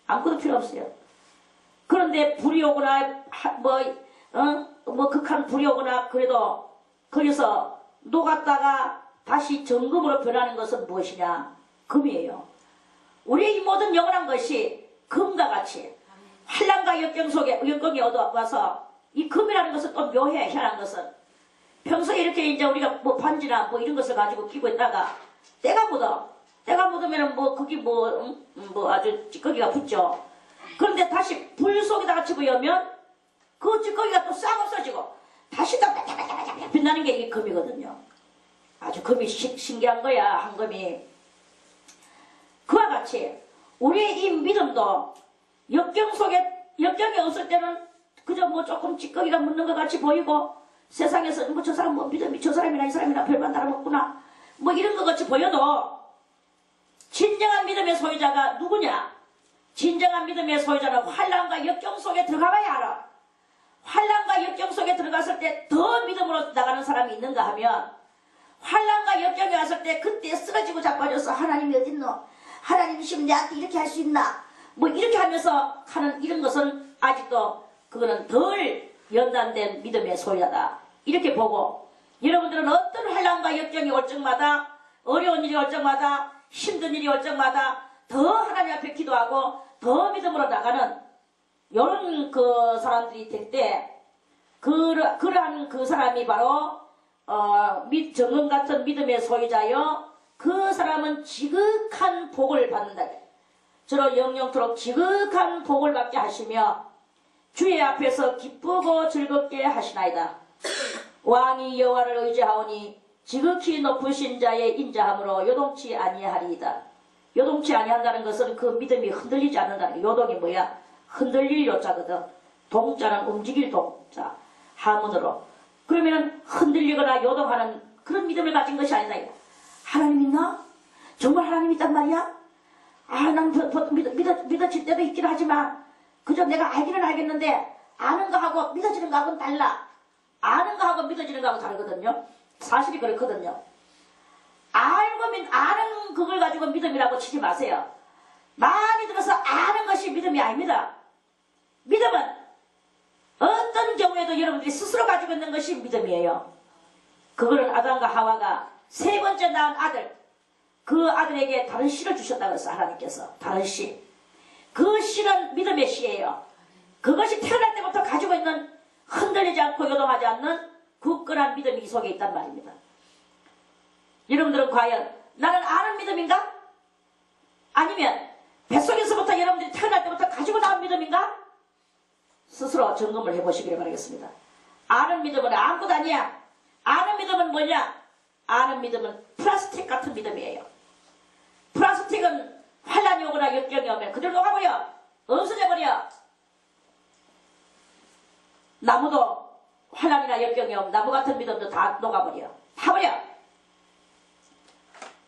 A: 아무것도 필요 없어요. 그런데 불이 오거나 극한 불이 오거나 그래도 거기서 녹았다가 다시 정금으로 변하는 것은 무엇이냐? 금이에요. 우리의 이 모든 영원한 것이 금과 같이 한란과 역경에 얻어와서 이 금이라는 것은 또 묘해. 희한한 것은 평소에 이렇게 이제 우리가 뭐 반지나 뭐 이런 것을 가지고 끼고 있다가 때가 묻어. 때가 묻으면은 뭐 거기 뭐 아주 찌꺼기가 붙죠. 그런데 다시 불 속에다가 집어넣으면 그 찌꺼기가 또 싹 없어지고 다시 또 반짝반짝 빛나는 게 이게 금이거든요. 아주 금이 신기한 거야, 한금이. 그와 같이 우리의 이 믿음도 역경 속에, 역경이 없을 때는 그저 뭐 조금 찌꺼기가 묻는 것 같이 보이고 세상에서 뭐 저 사람 뭐 믿음이 저 사람이나 이 사람이나 별반 다름없구나 뭐 이런 것 같이 보여도 진정한 믿음의 소유자가 누구냐? 진정한 믿음의 소유자는 환난과 역경 속에 들어가봐야 알아. 환난과 역경 속에 들어갔을 때 더 믿음으로 나가는 사람이 있는가 하면 환난과 역경이 왔을 때 그때 쓰러지고 자빠져서 하나님이 어딨노? 하나님이시면 내한테 이렇게 할 수 있나? 뭐 이렇게 하면서 하는 이런 것은 아직도 그거는 덜 연단된 믿음의 소유자다. 이렇게 보고 여러분들은 어떤 환난과 역경이 올 적마다 어려운 일이 올 적마다 힘든 일이 올 적마다 더 하나님 앞에 기도하고 더 믿음으로 나가는 이런 그 사람들이 될 때 그러한 그 사람이 바로 정금 같은 믿음의 소유자여 그 사람은 지극한 복을 받는다. 저로 영영토록 지극한 복을 받게 하시며 주의 앞에서 기쁘고 즐겁게 하시나이다. 왕이 여호와를 의지하오니 지극히 높으신 자의 인자함으로 요동치 아니하리이다. 요동치 아니한다는 것은 그 믿음이 흔들리지 않는다는 거. 요동이 뭐야? 흔들릴 요자거든. 동자는 움직일 동자. 하문으로. 그러면 흔들리거나 요동하는 그런 믿음을 가진 것이 아니다. 하나님 있나? 정말 하나님 있단 말이야? 난 믿어질 때도 있긴 하지만 그저 내가 알기는 알겠는데 아는 거하고 믿어지는 거하고는 달라. 아는 거하고 믿어지는 거하고 다르거든요. 사실이 그렇거든요. 아는 그걸 가지고 믿음이라고 치지 마세요. 많이 들어서 아는 것이 믿음이 아닙니다. 믿음은 어떤 경우에도 여러분들이 스스로 가지고 있는 것이 믿음이에요. 그거는 아담과 하와가 세 번째 낳은 아들, 그 아들에게 다른 씨를 주셨다고 했어. 하나님께서 다른 씨. 그 씨는 믿음의 씨예요. 그것이 태어날 때부터 가지고 있는 흔들리지 않고 요동하지 않는 굳건한 믿음이 이 속에 있단 말입니다. 여러분들은 과연 나는 아는 믿음인가? 아니면 뱃속에서부터 여러분들이 태어날 때부터 가지고 나온 믿음인가? 스스로 점검을 해보시기를 바라겠습니다. 아는 믿음은 아무것도 아니야. 아는 믿음은 뭐냐? 아는 믿음은 플라스틱 같은 믿음이에요. 플라스틱은 환란이 오거나 역경이 오면 그대로 녹아버려. 없어져버려. 나무도 환란이나 역경이 오면 나무 같은 믿음도 다 녹아버려. 타버려.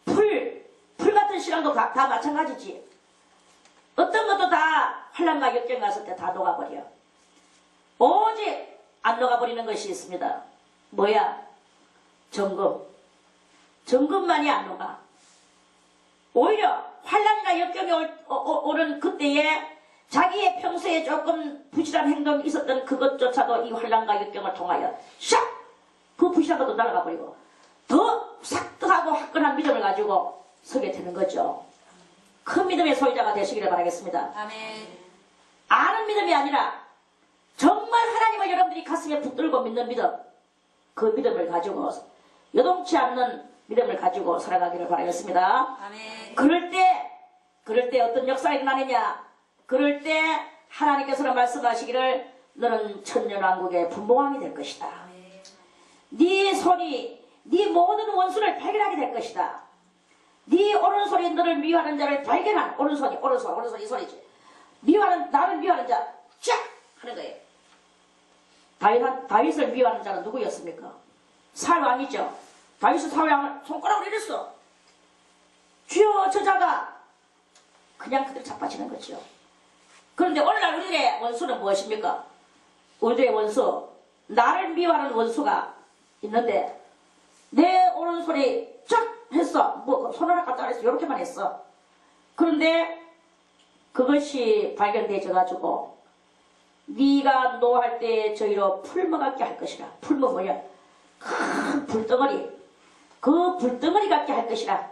A: 풀 같은 신앙도 다 마찬가지지. 어떤 것도 다 환란과 역경이 왔을 때 다 녹아버려. 오직 안 녹아버리는 것이 있습니다. 뭐야? 정금. 정금만이 안 녹아. 오히려 환란이나 역경이 오는 그때에 자기의 평소에 조금 부실한 행동이 있었던 그것조차도 이 환란과 역경을 통하여 샥! 그 부실한 것도 날아가 버리고 더 삭득하고 화끈한 믿음을 가지고 서게 되는 거죠. 큰 믿음의 소유자가 되시기를 바라겠습니다.
B: 아멘.
A: 아는 믿음이 아니라 정말 하나님을 여러분들이 가슴에 붙들고 믿는 믿음, 그 믿음을 가지고 요동치 않는 믿음을 가지고 살아가기를 바라겠습니다.
B: 아멘.
A: 그럴 때 어떤 역사가 일어나느냐? 그럴 때 하나님께서는 말씀하시기를 너는 천년왕국의 분봉왕이 될 것이다.
B: 아멘.
A: 네 손이 네 모든 원수를 발견하게 될 것이다. 네 오른손이 너를 미워하는 자를 발견한 오른손 이 소리지. 나를 미워하는 자 쫙 하는 거예요. 다윗을 미워하는 자는 누구였습니까? 사울 왕이죠. 다윗은 사울 왕을 손가락으로 이랬어. 주여 저 자가 그냥 그대로 자빠지는 거죠. 그런데 오늘날 우리들의 원수는 무엇입니까? 우리들의 원수, 나를 미워하는 원수가 있는데 내 오른손이 쫙 했어. 뭐 손 하나 깜짝 했어. 이렇게만 했어. 그런데 그것이 발견되져 가지고 네가 노할 때 저희로 풀무 같게 할 것이라. 풀무 뭐냐? 큰 불덩어리. 그 불덩어리 같게 할 것이라.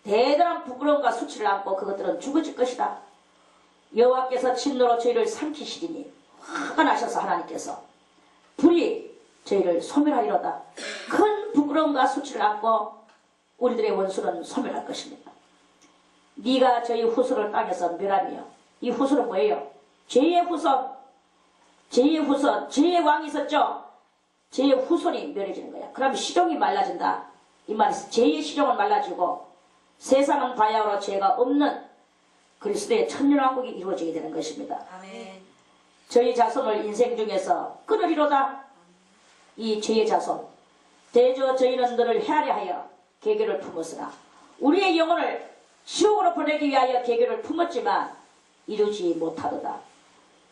A: 대단한 부끄러움과 수치를 안고 그것들은 죽어질 것이다. 여호와께서 진노로 저희를 삼키시리니 화가 나셔서 하나님께서 불이 저희를 소멸하리로다. 큰 부끄러움과 수치를 안고 우리들의 원수는 소멸할 것입니다. 네가 저희 후손을 땅에서 멸하며, 이 후손은 뭐예요? 죄의 후손, 죄의 왕이 있었죠? 죄의 후손이 멸해지는 거야. 그럼 시종이 말라진다. 이 말이 죄의 시종은 말라지고 세상은 바야흐로 죄가 없는 그리스도의 천년왕국이 이루어지게 되는 것입니다.
B: 아멘.
A: 저희 자손을 인생 중에서 끊으리로다. 이 죄의 자손 대저 저희는 너를 헤아려 하여 계교를 품었으나 우리의 영혼을 지옥으로 보내기 위하여 계교를 품었지만 이루지 못하도다.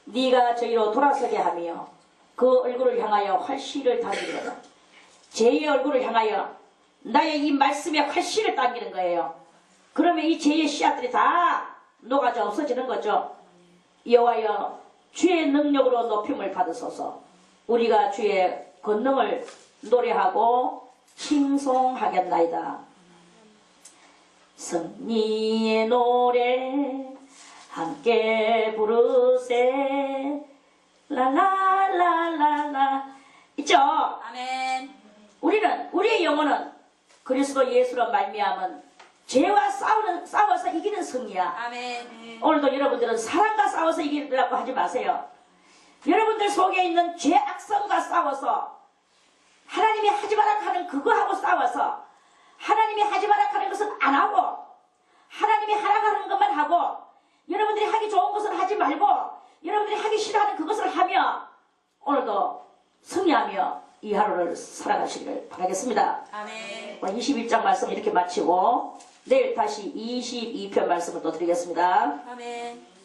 A: 네가 저희로 돌아서게 하며 그 얼굴을 향하여 활시를 당기리로다. 죄의 얼굴을 향하여 나의 이 말씀에 활시를 당기는 거예요. 그러면 이 죄의 씨앗들이 다 녹아져 없어지는 거죠. 여호와여 주의 능력으로 높임을 받으소서. 우리가 주의 권능을 노래하고 칭송하겠나이다. 승리의 노래 함께 부르세 라라라라라. 있죠?
B: 아멘.
A: 우리의 영혼은 그리스도 예수로 말미암은 죄와 싸워서 이기는 승리야.
B: 아멘.
A: 오늘도 여러분들은 사랑과 싸워서 이기려고 하지 마세요. 여러분들 속에 있는 죄 악성과 싸워서 하나님이 하지 마라 하는 그거하고 싸워서 하나님이 하지 마라 하는 것은 안 하고 하나님이 하라고 하는 것만 하고 여러분들이 하기 좋은 것은 하지 말고 여러분들이 하기 싫어하는 그것을 하며 오늘도 승리하며 이 하루를 살아가시기를 바라겠습니다.
B: 아멘.
A: 21장 말씀 이렇게 마치고 내일 다시 22편 말씀을 또 드리겠습니다.
B: 아멘.